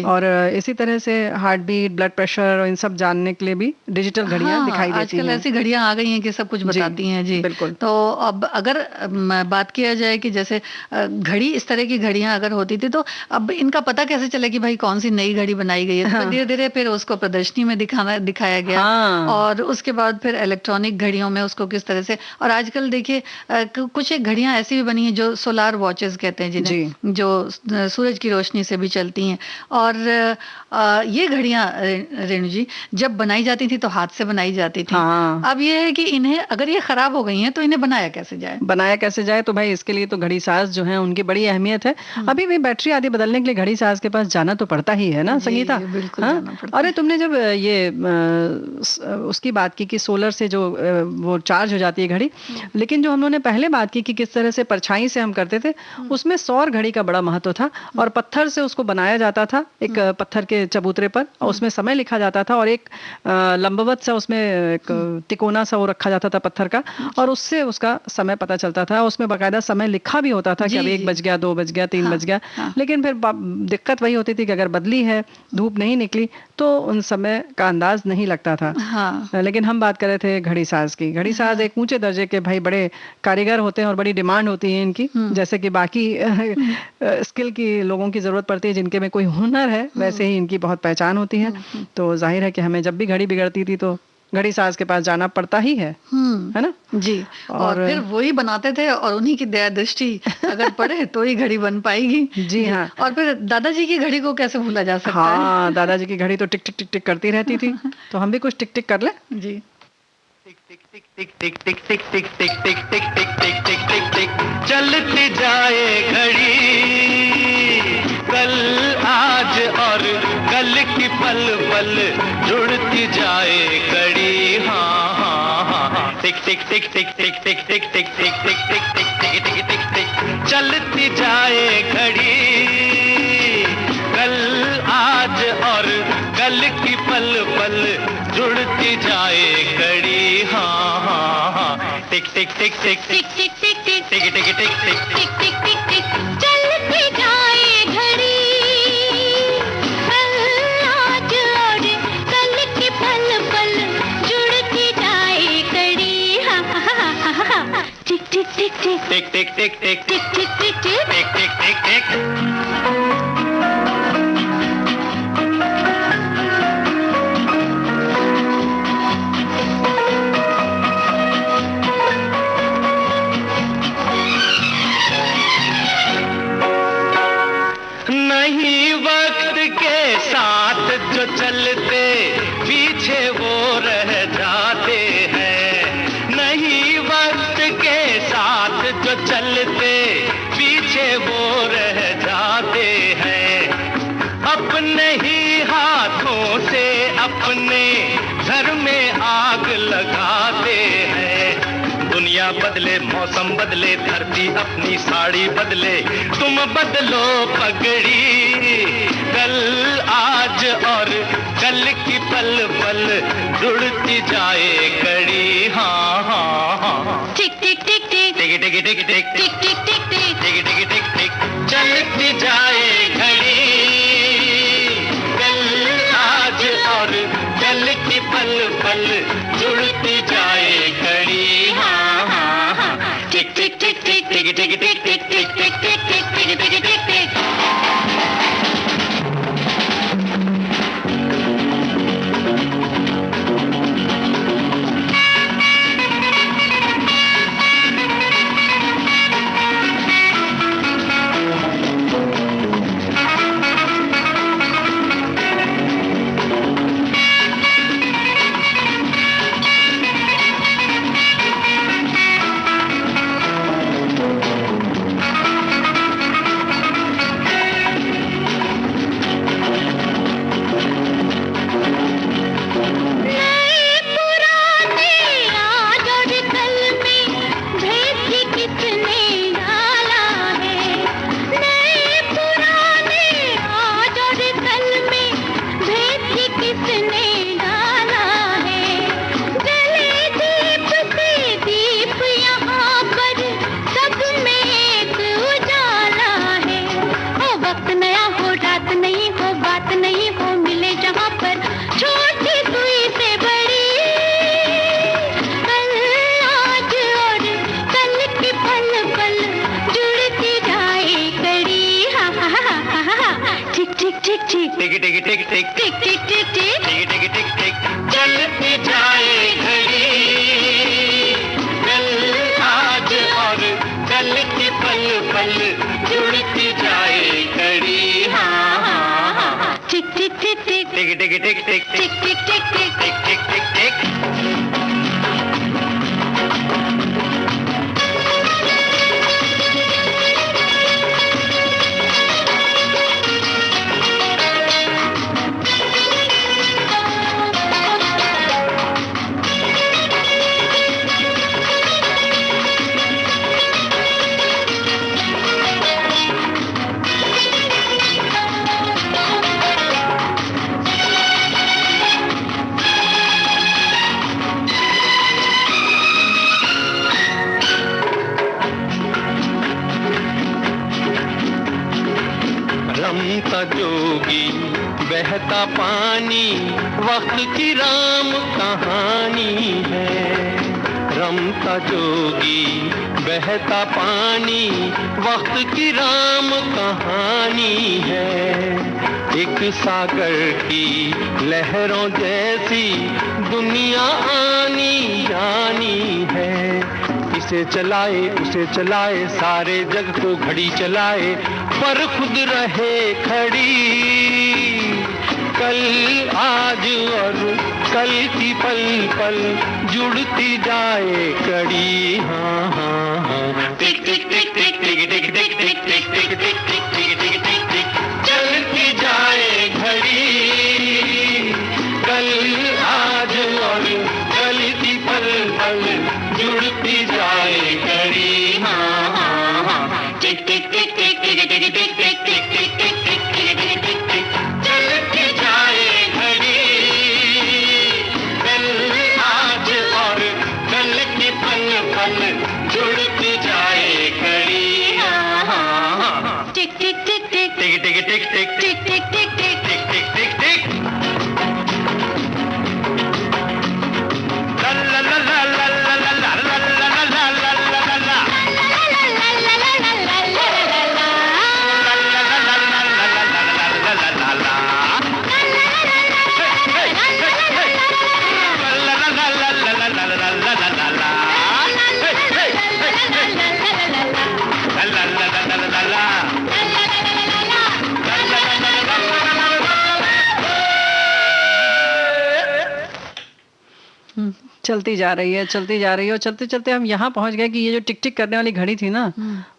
[SPEAKER 2] और इसी तरह से हार्ट बीट, ब्लड प्रेशर और इन सब जानने के लिए भी डिजिटल घड़ियां दिखाई देती हैं।
[SPEAKER 3] आजकल ऐसी घड़ियां आ गई हैं कि सब कुछ बताती हैं। जी
[SPEAKER 2] बिल्कुल।
[SPEAKER 3] तो अब अगर बात किया जाए कि जैसे घड़ी, इस तरह की घड़ियां अगर होती थी, तो अब इनका पता कैसे चले कि भाई कौन सी नई घड़ी बनाई गई है। तो धीरे धीरे फिर उसको प्रदर्शनी में दिखाया गया, और उसके बाद फिर इलेक्ट्रॉनिक घड़ियों में उसको किस तरह से। और आजकल देखिए कुछ एक घड़ियां ऐसी भी बनी है जो सोलार वॉचेस कहते हैं जिन्हें, जो सूरज की रोशनी से भी चलती हैं। और ये घड़ियां रेणु जी जब बनाई जाती थी तो हाथ से बनाई जाती थी। अब ये है कि इन्हें अगर ये खराब हो गई हैं तो इन्हें बनाया कैसे जाए। तो भाई इसके लिए तो घड़ी साज जो है उनकी बड़ी अहमियत है। अभी भी बैटरी आदि बदलने के लिए घड़ी साज के पास जाना तो पड़ता ही है ना संगीता। बिल्कुल जाना पड़ता।
[SPEAKER 2] अरे तुमने जब ये उसकी बात की कि सोलर से जो वो चार्ज हो जाती है घड़ी, लेकिन जो हम लोगों ने पहले बात की कि किस तरह से परछाई से हम करते थे, उसमें सौर घड़ी का बड़ा महत्व था। और पत्थर से उसको बनाया जाता था, एक पत्थर के चबूतरे पर, और उसमें समय लिखा जाता था, और एक लंबवत सा उसमें एक तिकोना सा वो रखा जाता था पत्थर का, और उससे उसका समय पता चलता था। उसमें बाकायदा समय लिखा भी होता था कि अब 1 बज गया, 2 बज गया, 3 बज गया। लेकिन फिर दिक्कत वही होती थी कि अगर बदली है, धूप नहीं निकली, तो उन समय का अंदाज नहीं लगता था। लेकिन हम बात कर रहे थे घड़ी साज की। घड़ी साज एक ऊंचे दर्जे के भाई बड़े कारीगर होते हैं और बड़ी डिमांड होती है इनकी। जैसे कि बाकी स्किल की लोगों की जरूरत पड़ती है जिनके में कोई हुनर है, वैसे ही इनकी बहुत पहचान होती है। तो जाहिर है कि हमें जब भी घड़ी बिगड़ती थी तो घड़ी साज के पास जाना पड़ता ही है ना
[SPEAKER 3] जी। और फिर वही बनाते थे, और उन्हीं की दया दृष्टि अगर पड़े तो ही घड़ी बन पाएगी।
[SPEAKER 2] जी हाँ।
[SPEAKER 3] और फिर दादाजी की घड़ी को कैसे भूला जा सकता है।
[SPEAKER 2] हाँ, दादाजी की घड़ी तो टिक टिक टिक टिक करती रहती थी। तो हम भी कुछ टिक टिक कर ले।
[SPEAKER 3] जी।
[SPEAKER 4] टिक टिक टिक टिक टिक टिक टिक टिक टिक टिक टिक टिक टिक टिक टिक टिक चलती जाए घड़ी, कल आज और कल की पल पल जुड़ती जाए कड़ी। हाँ हाँ हाँ। टिक टिक टिक टिक टिक टिक टिक टिक टिक टिक टिक टिक टिक टिक टिक टिक चलती जाए घड़ी, कल आज और कल की पल पल जुड़ती जाए कड़ी। हाँ हाँ हाँ। टिक टिक टिक टिक टिक टिक टिक टिक टिक टिक टिक टिक टिक टिक टिक टिक चलती जाए घड़ी, कल आज और कल की पल पल जुड़ती जाए कड़ी। हाँ हाँ हाँ हाँ। टिक टिक टिक टिक टिक टिक टिक टिक टिक टिक टिक टिक टिक टिक टिक। नहीं वक्त के साथ जो चलते पीछे वो रह जाते हैं, नहीं वक्त के साथ जो चलते पीछे वो रह जाते हैं। अपने ही हाथों से अपने घर में आग लगाते हैं। दुनिया बदले, मौसम बदले, धरती अपनी साड़ी बदले, तुम बदलो पगड़ी। कल आज और कल की पल पल जुड़ती जाए कड़ी। हाँ हाँ हाँ। टिक टिक टिक टिक टिक टिक टिक टिक टिक टिक टिक टिक टिक टिक टिक टिक चलती जाए घड़ी, कल आज और कल की पल पल जुड़ती जाए कड़ी। हाँ हाँ हाँ। टिक टिक टिक टिक टिक टिक टिक टिक टिक टिक टिक टिक टिक टिक टिक टिक। टिक टिक टिक टिक
[SPEAKER 1] टिक टिक टिक टिक
[SPEAKER 4] टिक टिक टिक टिक चलती जाए घड़ी, कल आज और कल की पल पल जुड़ती जाए घड़ी। हाँ हाँ हाँ
[SPEAKER 1] टिक टिक टिक टिक
[SPEAKER 4] टिक टिक टिक टिक टिक
[SPEAKER 1] टिक टिक टिक टिक
[SPEAKER 4] टिक टिक टिक टिक। रमता जोगी बहता पानी वक्त की राम कहानी है। रमता जोगी बहता पानी वक्त की राम कहानी है। एक सागर की लहरों जैसी दुनिया आनी जानी है। इसे चलाए उसे चलाए सारे जग को घड़ी चलाए, पर खुद रहे खड़ी। कल आज और कल की पल पल जुड़ती जाए कड़ी। हाँ हाँ हाँ टिक टिक टिक टिक टिक टिक टिक टिक टिक टिक टिक टिक टिक टिक टिक टिक चलती जाए घड़ी। कल आज और कल की पल पल जुड़ती जाए घड़ी। हाँ हाँ हाँ टिक टिक टिक टिक टिक टिक टिक टिक टिक टिक टिक टिक टिक टिक टिक चलती जाए घड़ी। कल आज और कल की पल पल जुड़ती जाए घड़ी। हाँ हाँ हाँ
[SPEAKER 1] टिक टिक टिक टिक
[SPEAKER 4] टिक टिक टिक टिक
[SPEAKER 1] टिक टिक टिक टिक
[SPEAKER 4] टिक टिक टिक टिक ला ला ला ला ला ला ला ला ला ला ला ला ला ला ला।
[SPEAKER 2] चलती जा रही है, चलती जा रही है, और चलते चलते हम यहाँ पहुंच गए कि ये जो टिक टिक करने वाली घड़ी थी ना,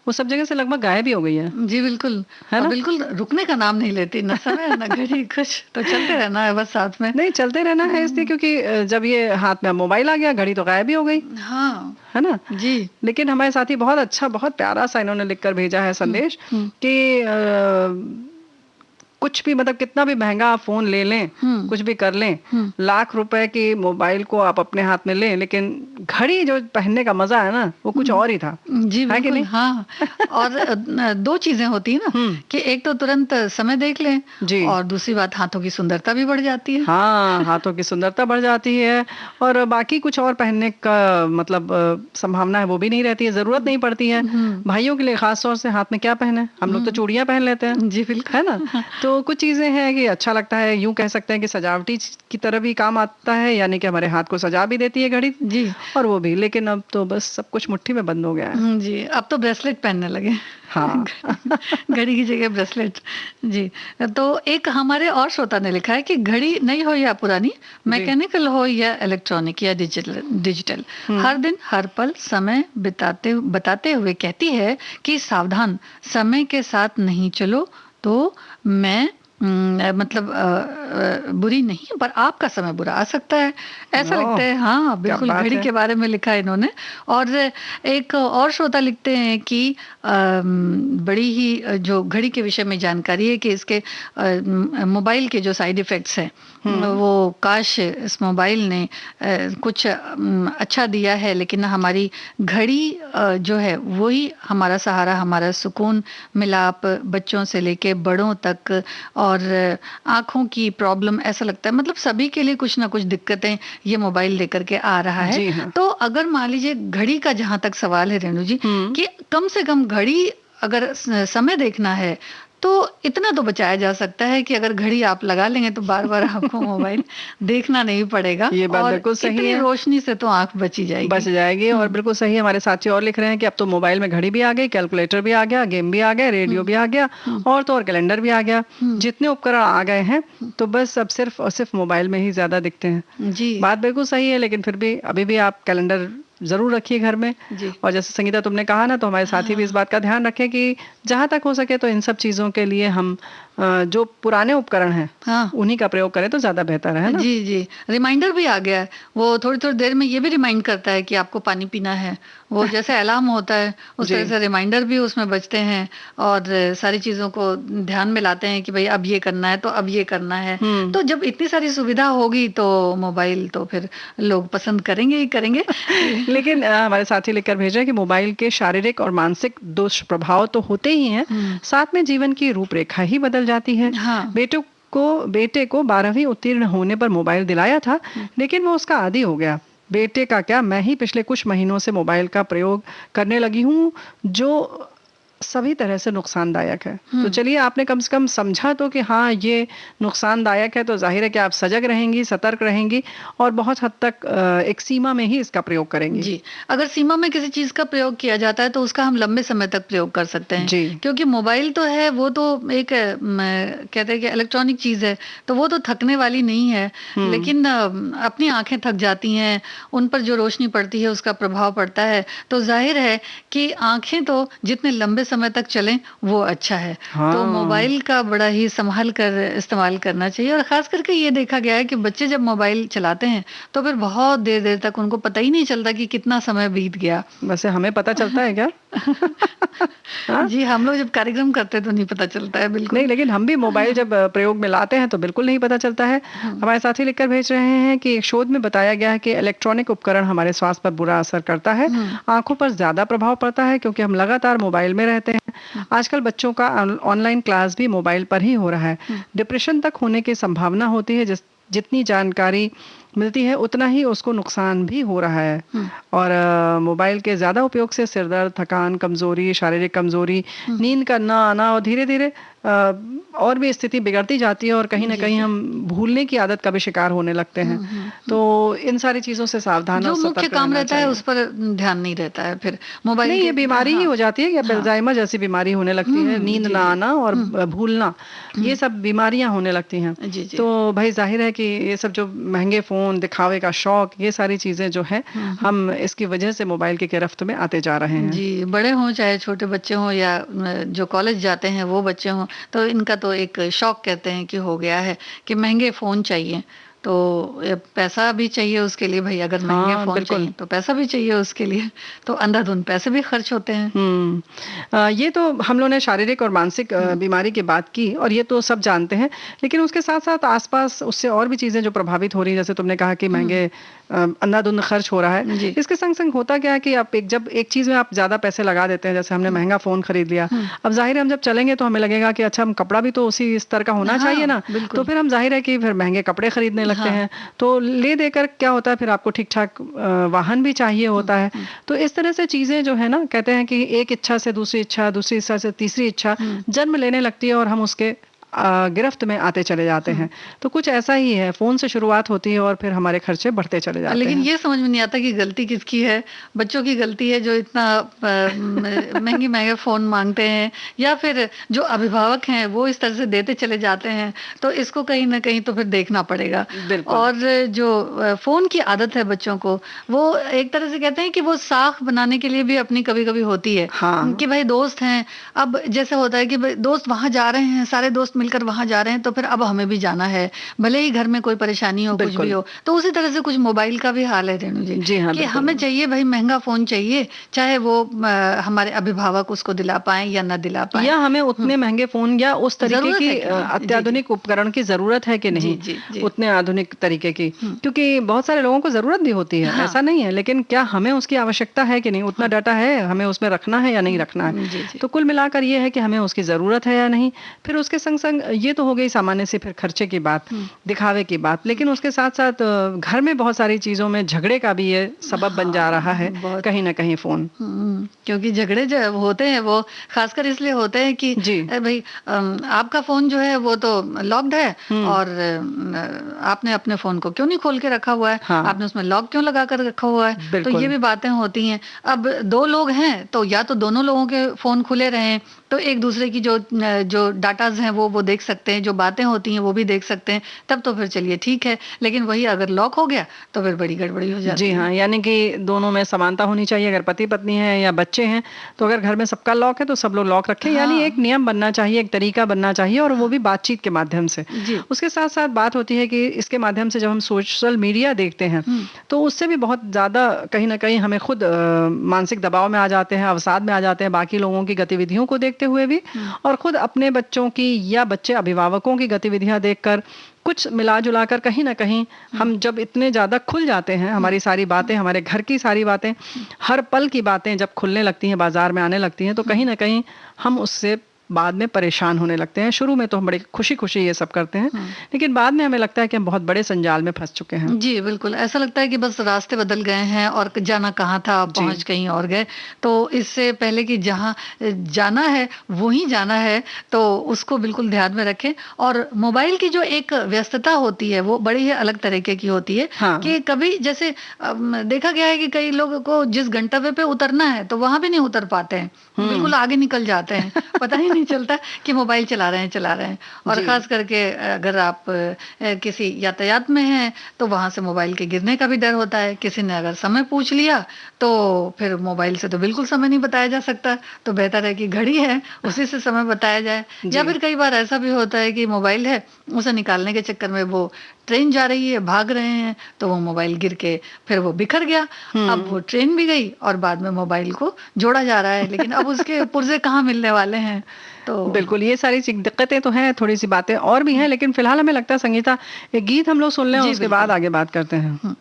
[SPEAKER 2] वो सब जगह से लगभग गायब ही हो गई है।
[SPEAKER 3] जी बिल्कुल,
[SPEAKER 2] है ना?
[SPEAKER 3] बिल्कुल रुकने का नाम नहीं लेती, ना समय ना घड़ी, कुछ तो चलते रहना है बस साथ में।
[SPEAKER 2] नहीं, चलते रहना है इसलिए क्योंकि जब ये हाथ में मोबाइल आ गया, घड़ी तो गायब ही हो गई,
[SPEAKER 3] हाँ
[SPEAKER 2] है ना?
[SPEAKER 3] जी।
[SPEAKER 2] लेकिन हमारे साथी बहुत अच्छा, बहुत प्यारा सा इन्होंने लिखकर भेजा है संदेश कि कुछ भी, मतलब कितना भी महंगा आप फोन ले लें, कुछ भी कर लें, लाख रुपए की मोबाइल को आप अपने हाथ में लें, लेकिन घड़ी जो पहनने का मजा है ना, वो कुछ और ही था।
[SPEAKER 3] जी
[SPEAKER 2] है कि
[SPEAKER 3] बिल्कुल,
[SPEAKER 2] नहीं?
[SPEAKER 3] हाँ। और दो चीजें होती है ना कि एक तो तुरंत समय देख लें
[SPEAKER 2] जी।
[SPEAKER 3] और दूसरी बात हाथों की सुंदरता भी बढ़ जाती है।
[SPEAKER 2] हाँ, हाथों की सुंदरता बढ़ जाती है, और बाकी कुछ और पहनने का मतलब संभावना है वो भी नहीं रहती है, जरूरत नहीं पड़ती है। भाइयों के लिए खास तौर से हाथ में क्या पहने, हम लोग तो चूड़ियां पहन लेते हैं,
[SPEAKER 3] जी बिल्कुल,
[SPEAKER 2] है ना? तो कुछ चीजें हैं कि अच्छा लगता है, यूं कह सकते हैं कि सजावटी की तरह भी काम आता है, यानी कि हमारे हाथ को सजा भी देती है घड़ी
[SPEAKER 3] जी।
[SPEAKER 2] और वो भी। लेकिन अब तो बस सब कुछ मुट्ठी में बंद हो गया है।
[SPEAKER 3] जी, अब तो ब्रेसलेट पहनने लगे।
[SPEAKER 2] हाँ।
[SPEAKER 3] घड़ी की जगह ब्रेसलेट। जी, तो एक हमारे और श्रोता ने लिखा है कि घड़ी नई हो या पुरानी, मैकेनिकल हो या इलेक्ट्रॉनिक या डिजिटल, हर दिन हर पल समय बताते हुए कहती है कि सावधान, समय के साथ नहीं चलो तो मैं मतलब बुरी नहीं, पर आपका समय बुरा आ सकता है, ऐसा लिखते हैं। हाँ बिल्कुल, घड़ी के बारे में लिखा है इन्होंने। और एक और श्रोता लिखते हैं कि बड़ी ही जो घड़ी के विषय में जानकारी है कि इसके मोबाइल के जो साइड इफेक्ट्स हैं, वो काश इस मोबाइल ने कुछ अच्छा दिया है, लेकिन हमारी घड़ी जो है वही हमारा सहारा, हमारा सुकून, मिलाप बच्चों से लेके बड़ों तक, और आंखों की प्रॉब्लम, ऐसा लगता है मतलब सभी के लिए कुछ ना कुछ दिक्कतें ये मोबाइल लेकर के आ रहा है।
[SPEAKER 2] हाँ।
[SPEAKER 3] तो अगर मान लीजिए घड़ी का जहां तक सवाल है रेणु जी, कि कम से कम घड़ी अगर समय देखना है तो इतना तो बचाया जा सकता है कि अगर घड़ी आप लगा लेंगे तो बार बार आपको मोबाइल देखना नहीं पड़ेगा।
[SPEAKER 2] ये बात
[SPEAKER 3] और
[SPEAKER 2] बिल्कुल सही
[SPEAKER 3] इतनी
[SPEAKER 2] है।
[SPEAKER 3] रोशनी से तो आंख बची जाएगी।
[SPEAKER 2] बच जाएगी। और बिल्कुल सही है, हमारे साथी और लिख रहे हैं कि अब तो मोबाइल में घड़ी भी आ गई, कैलकुलेटर भी आ गया, गेम भी आ गया, रेडियो भी आ गया, और तो और कैलेंडर भी आ गया। जितने उपकरण आ गए हैं तो बस अब सिर्फ और सिर्फ मोबाइल में ही ज्यादा दिखते हैं।
[SPEAKER 3] जी
[SPEAKER 2] बात बिल्कुल सही है, लेकिन फिर भी अभी भी आप कैलेंडर जरूर रखिए घर में।
[SPEAKER 3] जी
[SPEAKER 2] और जैसे संगीता तुमने कहा ना, तो हमारे साथी भी इस बात का ध्यान रखें कि जहां तक हो सके तो इन सब चीजों के लिए हम जो पुराने उपकरण हैं
[SPEAKER 3] हाँ
[SPEAKER 2] उन्हीं का प्रयोग करें तो ज्यादा बेहतर है ना।
[SPEAKER 3] जी जी, रिमाइंडर भी आ गया है। वो थोड़ी थोड़ी देर में ये भी रिमाइंड करता है कि आपको पानी पीना है। वो जैसे अलार्म होता है उस
[SPEAKER 2] जी।
[SPEAKER 3] तरह से रिमाइंडर भी उसमें बजते हैं, और सारी चीजों को ध्यान में लाते हैं कि भाई अब ये करना है तो अब ये करना है। तो जब इतनी सारी सुविधा होगी तो मोबाइल तो फिर लोग पसंद करेंगे ही करेंगे।
[SPEAKER 2] लेकिन हमारे साथी लिखकर भेज रहे हैं कि मोबाइल के शारीरिक और मानसिक दुष्प्रभाव तो होते ही हैं, साथ में जीवन की रूपरेखा ही बदल जाती है।
[SPEAKER 3] हाँ
[SPEAKER 2] बेटे को 12वीं उत्तीर्ण होने पर मोबाइल दिलाया था, लेकिन वो उसका आदी हो गया। बेटे का क्या, मैं ही पिछले कुछ महीनों से मोबाइल का प्रयोग करने लगी हूँ, जो सभी तरह से नुकसानदायक है। तो चलिए, आपने कम से कम समझा तो कि हाँ ये नुकसानदायक है, तो जाहिर है कि आप सजग रहेंगी, सतर्क रहेंगी और बहुत हद तक एक सीमा में ही इसका प्रयोग करेंगी।
[SPEAKER 3] जी, अगर सीमा में किसी चीज का प्रयोग किया जाता है तो उसका हम लंबे समय तक प्रयोग कर सकते हैं।
[SPEAKER 2] जी।
[SPEAKER 3] क्योंकि मोबाइल तो है, वो तो एक कहते हैं कि इलेक्ट्रॉनिक चीज है, तो वो तो थकने वाली नहीं है। लेकिन अपनी आंखें थक जाती हैं, उन पर जो रोशनी पड़ती है उसका प्रभाव पड़ता है। तो जाहिर है कि आंखें तो जितने लंबे समय तक चलें वो अच्छा है।
[SPEAKER 2] हाँ।
[SPEAKER 3] तो मोबाइल का बड़ा ही संभाल कर इस्तेमाल करना चाहिए। और खास करके ये देखा गया है कि बच्चे जब मोबाइल चलाते हैं तो फिर बहुत देर देर तक उनको पता ही नहीं चलता कि कितना समय बीत गया।
[SPEAKER 2] वैसे हमें पता चलता है क्या?
[SPEAKER 3] जी, हम लोग जब कार्यक्रम करते तो नहीं पता चलता है बिल्कुल
[SPEAKER 2] नहीं, लेकिन हम भी मोबाइल जब प्रयोग में लाते हैं तो बिल्कुल नहीं पता चलता है। हमारे साथी लिखकर भेज रहे हैं कि एक शोध में बताया गया है कि इलेक्ट्रॉनिक उपकरण हमारे स्वास्थ्य पर बुरा असर करता है, आंखों पर ज्यादा प्रभाव पड़ता है क्योंकि हम लगातार मोबाइल में रहते हैं। आजकल बच्चों का ऑनलाइन क्लास भी मोबाइल पर ही हो रहा है। डिप्रेशन तक होने की संभावना होती है। जितनी जानकारी मिलती है उतना ही उसको नुकसान भी हो रहा है। और मोबाइल के ज्यादा उपयोग से सिर दर्द, थकान, कमजोरी, शारीरिक कमजोरी, नींद का ना आना और धीरे धीरे और भी स्थिति बिगड़ती जाती है और कहीं ना कहीं हम भूलने की आदत का भी शिकार होने लगते हैं। तो इन सारी चीजों से सावधान
[SPEAKER 3] जो
[SPEAKER 2] और
[SPEAKER 3] मुख्य
[SPEAKER 2] सतर्क
[SPEAKER 3] काम
[SPEAKER 2] रहना
[SPEAKER 3] रहता है
[SPEAKER 2] चाहिए।
[SPEAKER 3] उस पर ध्यान नहीं रहता है। फिर मोबाइल
[SPEAKER 2] नहीं, ये बीमारी ही हो जाती है, या
[SPEAKER 3] हाँ।
[SPEAKER 2] अल्जाइमर जैसी बीमारी होने लगती है, नींद ना आना और भूलना, ये सब बीमारियां होने लगती हैं।
[SPEAKER 3] जी जी।
[SPEAKER 2] तो भाई जाहिर है कि ये सब जो महंगे फोन, दिखावे का शौक, ये सारी चीजें जो है हम इसकी वजह से मोबाइल की गिरफ्त में आते जा रहे हैं।
[SPEAKER 3] जी, बड़े हों चाहे छोटे बच्चे हों या जो कॉलेज जाते हैं वो बच्चे हों, तो इनका तो एक शौक कहते हैं कि हो गया है कि महंगे फोन चाहिए। तो पैसा भी चाहिए उसके लिए भाई, अगर महंगे
[SPEAKER 2] हाँ,
[SPEAKER 3] फोन
[SPEAKER 2] बिल्कुल।
[SPEAKER 3] चाहिए तो पैसा भी चाहिए उसके लिए। तो अंधाधुंध पैसे भी खर्च होते हैं।
[SPEAKER 2] ये तो हम लोगों ने शारीरिक और मानसिक बीमारी की बात की और ये तो सब जानते हैं, लेकिन उसके साथ साथ आसपास उससे और भी चीजें जो प्रभावित हो रही हैं, जैसे तुमने कहा कि महंगे अंधाधुंध खर्च हो रहा है।
[SPEAKER 3] जी।
[SPEAKER 2] इसके संग संग होता क्या है कि आप जब एक चीज में आप ज्यादा पैसे लगा देते हैं, जैसे हमने महंगा फोन खरीद लिया, अब जाहिर है हम जब चलेंगे तो हमें लगेगा कि अच्छा, हम कपड़ा भी तो उसी स्तर का होना
[SPEAKER 3] हाँ,
[SPEAKER 2] चाहिए ना।
[SPEAKER 3] बिल्कुल।
[SPEAKER 2] तो फिर हम जाहिर है कि फिर महंगे कपड़े खरीदने लगते हैं। तो ले देकर क्या होता है, फिर आपको ठीक ठाक वाहन भी चाहिए होता है। तो इस तरह से चीजें जो है ना, कहते हैं कि एक इच्छा से दूसरी इच्छा, दूसरी इच्छा से तीसरी इच्छा जन्म लेने लगती है और हम उसके गिरफ्त में आते चले जाते हैं। तो कुछ ऐसा ही है, फोन से शुरुआत होती है और फिर हमारे खर्चे बढ़ते चले जाते
[SPEAKER 3] लेकिन
[SPEAKER 2] हैं।
[SPEAKER 3] ये समझ में नहीं आता कि गलती किसकी है। बच्चों की गलती है जो इतना महंगे महंगे फोन मांगते हैं, या फिर जो अभिभावक हैं वो इस तरह से देते चले जाते हैं। तो इसको कहीं ना कहीं तो फिर देखना पड़ेगा।
[SPEAKER 2] बिल्कुल।
[SPEAKER 3] और जो फोन की आदत है बच्चों को, वो एक तरह से कहते हैं कि वो साख बनाने के लिए भी अपनी कभी कभी होती है।
[SPEAKER 2] हाँ।
[SPEAKER 3] कि भाई दोस्त हैं, अब जैसे होता है कि भाई दोस्त वहां जा रहे हैं, सारे दोस्त मिलकर वहां जा रहे हैं, तो फिर अब हमें भी जाना है, भले ही घर में कोई परेशानी हो, कुछ
[SPEAKER 2] बिल्कुल।
[SPEAKER 3] भी हो। तो उसी तरह से कुछ मोबाइल का भी हाल है रेणु जी।
[SPEAKER 2] जी हाँ,
[SPEAKER 3] कि
[SPEAKER 2] बिल्कुल।
[SPEAKER 3] हमें चाहिए भाई महंगा फोन चाहिए, चाहे वो हमारे अभिभावक उसको दिला पाए या ना दिला पाए,
[SPEAKER 2] या हमें उतने महंगे फोन या उस तरीके
[SPEAKER 3] जरूरत
[SPEAKER 2] की
[SPEAKER 3] है कि नहीं?
[SPEAKER 2] अत्याधुनिक उपकरण की जरूरत है कि नहीं,
[SPEAKER 3] जी, जी।
[SPEAKER 2] उतने आधुनिक तरीके की। क्योंकि बहुत सारे लोगों को जरूरत भी होती है,
[SPEAKER 3] हाँ।
[SPEAKER 2] ऐसा नहीं है, लेकिन क्या हमें उसकी आवश्यकता है कि नहीं, उतना डाटा है, हमें उसमें रखना है या नहीं रखना
[SPEAKER 3] जी,
[SPEAKER 2] है।
[SPEAKER 3] जी।
[SPEAKER 2] तो कुल मिलाकर ये है कि हमें उसकी जरूरत है या नहीं। फिर उसके संग संग संग ये तो हो गई सामान्य से फिर खर्चे की बात, दिखावे की बात, लेकिन उसके साथ साथ घर में बहुत सारी चीजों में झगड़े का भी ये सबब बन जा रहा है कहीं ना कहीं फोन।
[SPEAKER 3] क्योंकि झगड़े जब होते हैं वो खासकर इसलिए होते हैं कि भाई आपका फोन जो है वो तो लॉक्ड है और आपने अपने फोन को क्यों नहीं खोल के रखा हुआ है, आपने उसमें लॉक क्यों लगा कर रखा हुआ है। तो ये भी बातें होती हैं। अब दो लोग हैं तो या तो दोनों लोगों के फोन खुले रहें तो एक दूसरे की जो डाटाज हैं वो देख सकते हैं, जो बातें होती हैं वो भी देख सकते हैं, तब तो फिर चलिए ठीक है। लेकिन वही अगर लॉक हो गया तो फिर बड़ी गड़बड़ी हो जाती है।
[SPEAKER 2] जी हाँ, यानी कि दोनों में समानता होनी चाहिए। अगर पति पत्नी है या बच्चे हैं तो अगर घर में सबका लॉक है तो सब लोग लॉक रखें। यानी एक नियम बनना चाहिए, एक तरीका बनना चाहिए, और वो भी बातचीत के माध्यम से। उसके साथ साथ बात होती है कि इसके माध्यम से जब हम सोशल मीडिया देखते हैं तो उससे भी बहुत ज्यादा कहीं ना कहीं हमें खुद मानसिक दबाव में आ जाते हैं, अवसाद में आ जाते हैं, बाकी लोगों की गतिविधियों को देखते हुए भी, और खुद अपने बच्चों की या बच्चे अभिभावकों की गतिविधियां देखकर कुछ मिला जुला कर कहीं ना कहीं हम जब इतने ज्यादा खुल जाते हैं, हमारी सारी बातें, हमारे घर की सारी बातें, हर पल की बातें जब खुलने लगती हैं, बाजार में आने लगती हैं, तो कहीं ना कहीं हम उससे बाद में परेशान होने लगते हैं। शुरू में तो हम बड़ी खुशी खुशी ये सब करते हैं, लेकिन बाद में हमें लगता है कि हम बहुत बड़े संजाल में फंस चुके हैं।
[SPEAKER 3] जी बिल्कुल, ऐसा लगता है कि बस रास्ते बदल गए हैं और जाना कहाँ था, पहुंच कहीं और गए। तो इससे पहले कि जहाँ जाना है वहीं जाना है, तो उसको बिल्कुल ध्यान में रखें। और मोबाइल की जो एक व्यस्तता होती है वो बड़ी ही अलग तरीके की होती है। कि कभी जैसे देखा गया है कि कई लोगों को जिस गंतव्य पे उतरना है तो वहां भी नहीं उतर पाते हैं, बिल्कुल आगे निकल जाते हैं, पता ही नहीं चलता कि मोबाइल चला रहे हैं। और खास करके अगर आप किसी यातायात में हैं तो वहां से मोबाइल के गिरने का भी डर होता है। किसी ने अगर समय पूछ लिया तो फिर मोबाइल से तो बिल्कुल समय नहीं बताया जा सकता, तो बेहतर है कि घड़ी है उसी से समय बताया जाए। या फिर कई बार ऐसा भी होता है कि मोबाइल है, उसे निकालने के चक्कर में वो ट्रेन जा रही है, भाग रहे हैं, तो वो मोबाइल गिर के फिर वो बिखर गया। अब वो ट्रेन भी गई और बाद में मोबाइल को जोड़ा जा रहा है, लेकिन अब उसके पुर्जे कहाँ मिलने वाले हैं। तो
[SPEAKER 2] बिल्कुल ये सारी दिक्कतें तो हैं, थोड़ी सी बातें और भी हैं, लेकिन फिलहाल हमें लगता है संगीता एक गीत हम लोग सुन लें और उसके बाद आगे बात करते हैं।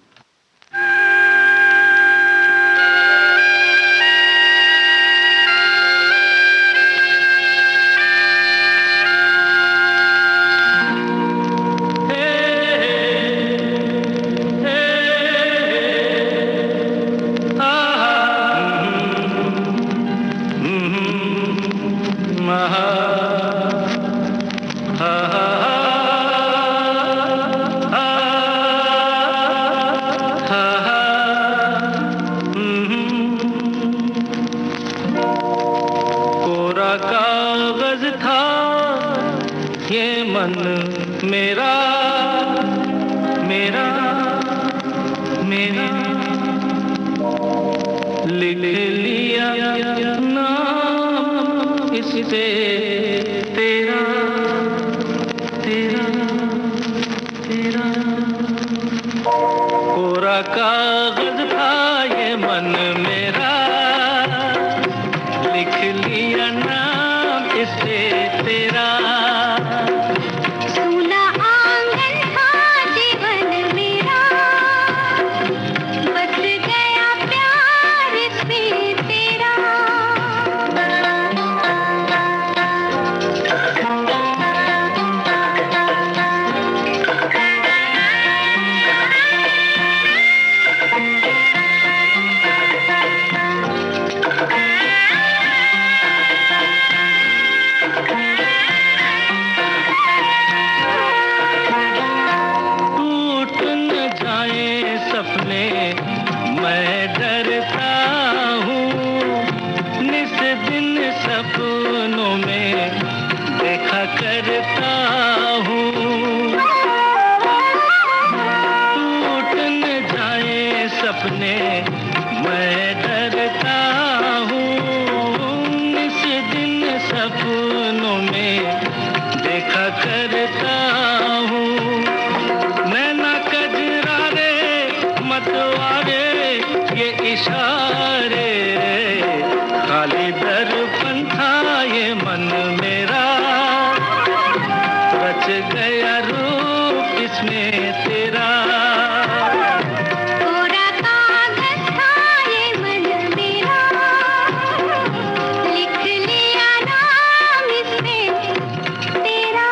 [SPEAKER 1] तेरा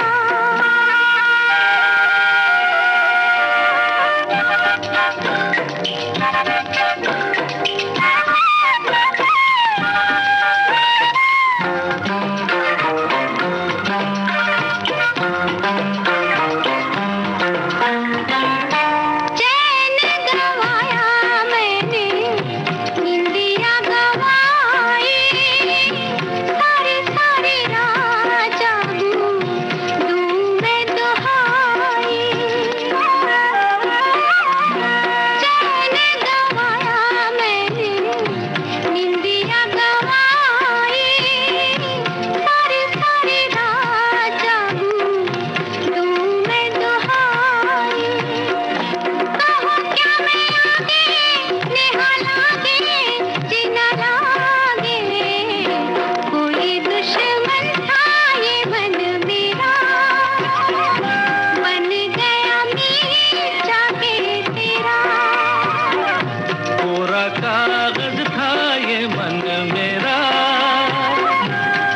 [SPEAKER 4] कोरा कागज था ये मन मेरा,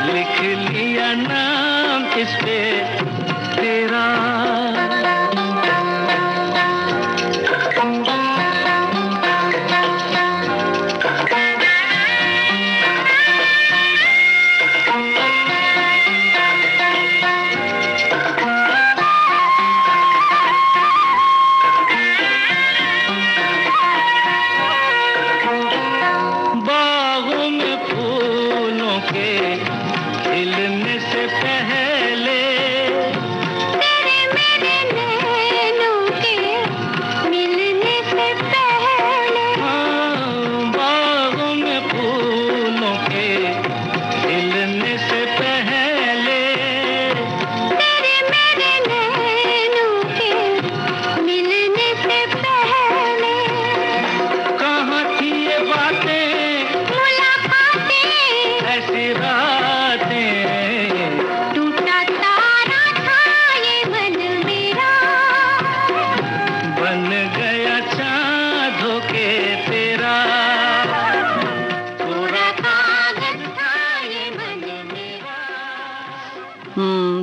[SPEAKER 4] लिख लिया नाम इस पे तेरा। बागों में फूलों के खिलने से पहले,
[SPEAKER 1] तेरे मेरे नैनों के मिलने से पहले,
[SPEAKER 4] हाँ, बागों में फूलों के खिलने से पहले,
[SPEAKER 1] तेरे मेरे नैनों के मिलने से पहले,
[SPEAKER 4] कहाँ थी ये बातें,
[SPEAKER 1] मुलाकातें,
[SPEAKER 4] ऐसी रातें,
[SPEAKER 1] टूटा तारा था ये मन मेरा,
[SPEAKER 4] बन गया चाँद होके तेरा।
[SPEAKER 1] कोरा कागज था ये मन मेरा।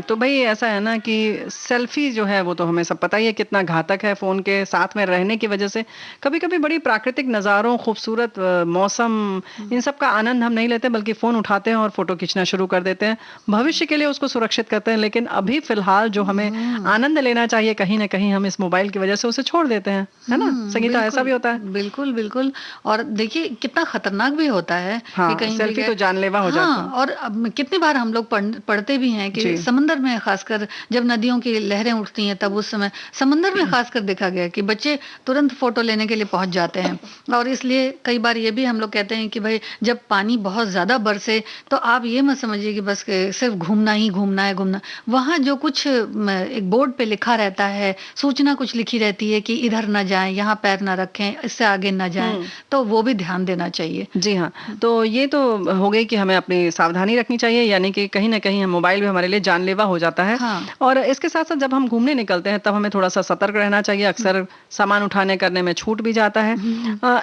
[SPEAKER 2] तो भाई ऐसा है ना कि सेल्फी जो है वो तो हमें सब पता ही है कितना घातक है फोन के साथ में रहने की वजह से। कभी कभी बड़ी प्राकृतिक नज़ारों, खूबसूरत मौसम, इन सब का आनंद हम नहीं लेते बल्कि फोन उठाते हैं और फोटो खींचना शुरू कर देते हैं। भविष्य के लिए उसको सुरक्षित करते हैं, लेकिन अभी फिलहाल जो हमें आनंद लेना चाहिए कहीं ना कहीं हम इस मोबाइल की वजह से उसे छोड़ देते हैं, है ना संगीता? ऐसा भी होता है।
[SPEAKER 3] बिल्कुल बिल्कुल। और देखिए कितना खतरनाक भी होता है
[SPEAKER 2] हाँ,
[SPEAKER 3] कि कहीं भी
[SPEAKER 2] सेल्फी
[SPEAKER 3] गए-
[SPEAKER 2] तो जानलेवा हो जाता है।
[SPEAKER 3] हाँ, और अब कितनी बार हम लोग पढ़ते भी हैं कि
[SPEAKER 2] जी।
[SPEAKER 3] समंदर में खासकर जब नदियों की लहरें उठती हैं तब उस समय समंदर में खासकर देखा गया कि बच्चे तुरंत फोटो लेने के लिए पहुंच जाते हैं। और इसलिए कई बार ये भी हम लोग कहते हैं कि भाई जब पानी बहुत ज्यादा बरसे तो आप ये मत समझिए कि बस के सिर्फ घूमना ही घूमना है, घूमना वहां जो कुछ एक बोर्ड पे लिखा रहता है, सूचना कुछ लिखी रहती है कि इधर न जाएं, यहाँ पैर न रखें, इससे आगे न जाएं, तो वो भी ध्यान देना चाहिए।
[SPEAKER 2] जी हाँ, तो ये तो हो गई कि हमें अपनी सावधानी रखनी चाहिए, यानी कि कहीं ना कहीं हम मोबाइल भी हमारे लिए जानलेवा हो जाता है।
[SPEAKER 3] हाँ।
[SPEAKER 2] और इसके साथ साथ जब हम घूमने निकलते हैं तब हमें थोड़ा सा सतर्क रहना चाहिए। अक्सर सामान उठाने करने में छूट भी जाता है।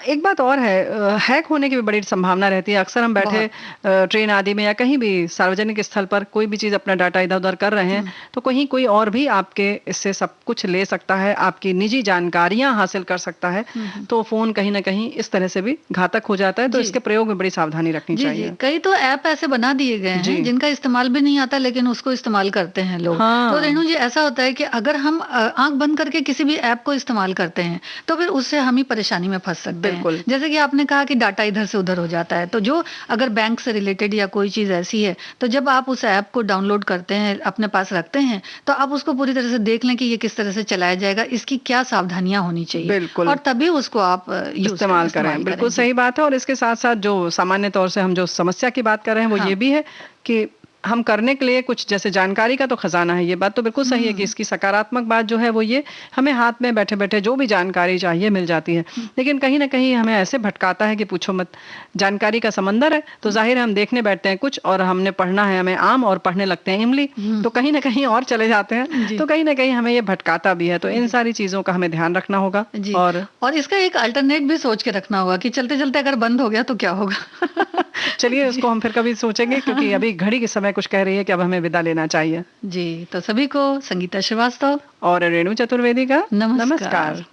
[SPEAKER 2] एक बात और है, हैक होने की भी बड़ी संभावना रहती है। अक्सर हम बैठे ट्रेन आदि में या कहीं भी सार्वजनिक स्थल पर कोई भी चीज अपना डाटा इधर उधर कर रहे हैं तो कहीं कोई और भी आपके इससे सब कुछ ले सकता है, आपकी निजी जानकारियां हासिल कर सकता है। तो फोन कहीं ना कहीं इस तरह से भी घातक हो जाता है। तो
[SPEAKER 3] जी।
[SPEAKER 2] इसके प्रयोग में बड़ी सावधानी रखनी
[SPEAKER 3] जी
[SPEAKER 2] चाहिए।
[SPEAKER 3] जी, कई तो ऐप ऐसे बना दिए गए
[SPEAKER 2] जी।
[SPEAKER 3] हैं जिनका इस्तेमाल भी नहीं आता लेकिन उसको इस्तेमाल करते हैं लोग।
[SPEAKER 2] हाँ।
[SPEAKER 3] तो रेणु जी ऐसा होता है कि अगर हम आंख बंद करके किसी भी ऐप को इस्तेमाल करते हैं तो फिर उससे हम ही परेशानी में फंस सकते हैं।
[SPEAKER 2] बिल्कुल।
[SPEAKER 3] जैसे कि आपने कहा कि डाटा इधर से उधर हो जाता है, तो जो अगर बैंक से रिलेटेड या कोई चीज ऐसी है तो जब आप उस ऐप को डाउनलोड करते हैं, अपने पास रखते हैं, तो आप उसको पूरी तरह से देख लें कि ये किस तरह से चलाया जाएगा, इसकी क्या सावधानियां होनी चाहिए,
[SPEAKER 2] बिल्कुल।
[SPEAKER 3] और तभी उसको आप
[SPEAKER 2] इस्तेमाल करें। बिल्कुल सही बात है। और इसके साथ साथ जो सामान्य तौर से हम जो समस्या की बात कर रहे हैं वो
[SPEAKER 3] हाँ।
[SPEAKER 2] ये भी है कि हम करने के लिए कुछ, जैसे जानकारी का तो खजाना है, ये बात तो बिल्कुल सही है कि इसकी सकारात्मक बात जो है वो ये हमें हाथ में बैठे बैठे जो भी जानकारी चाहिए मिल जाती है। लेकिन कहीं ना कहीं हमें ऐसे भटकाता है कि पूछो मत। जानकारी का समंदर है तो जाहिर है हम देखने बैठते हैं कुछ और हमने पढ़ना है हमें आम और पढ़ने लगते हैं इमली, तो कहीं ना कहीं और चले जाते हैं। तो कहीं ना कहीं हमें ये भटकाता भी है। तो इन सारी चीजों का हमें ध्यान रखना होगा।
[SPEAKER 3] जी।
[SPEAKER 2] और
[SPEAKER 3] इसका एक अल्टरनेट भी सोच के रखना होगा कि चलते चलते अगर बंद हो गया तो क्या होगा।
[SPEAKER 2] चलिए उसको हम फिर कभी सोचेंगे, क्योंकि अभी घड़ी के समय कुछ कह रही है कि अब हमें विदा लेना चाहिए।
[SPEAKER 3] जी, तो सभी को संगीता श्रीवास्तव
[SPEAKER 2] और रेणु चतुर्वेदी का
[SPEAKER 3] नमस्कार।
[SPEAKER 2] नमस्कार।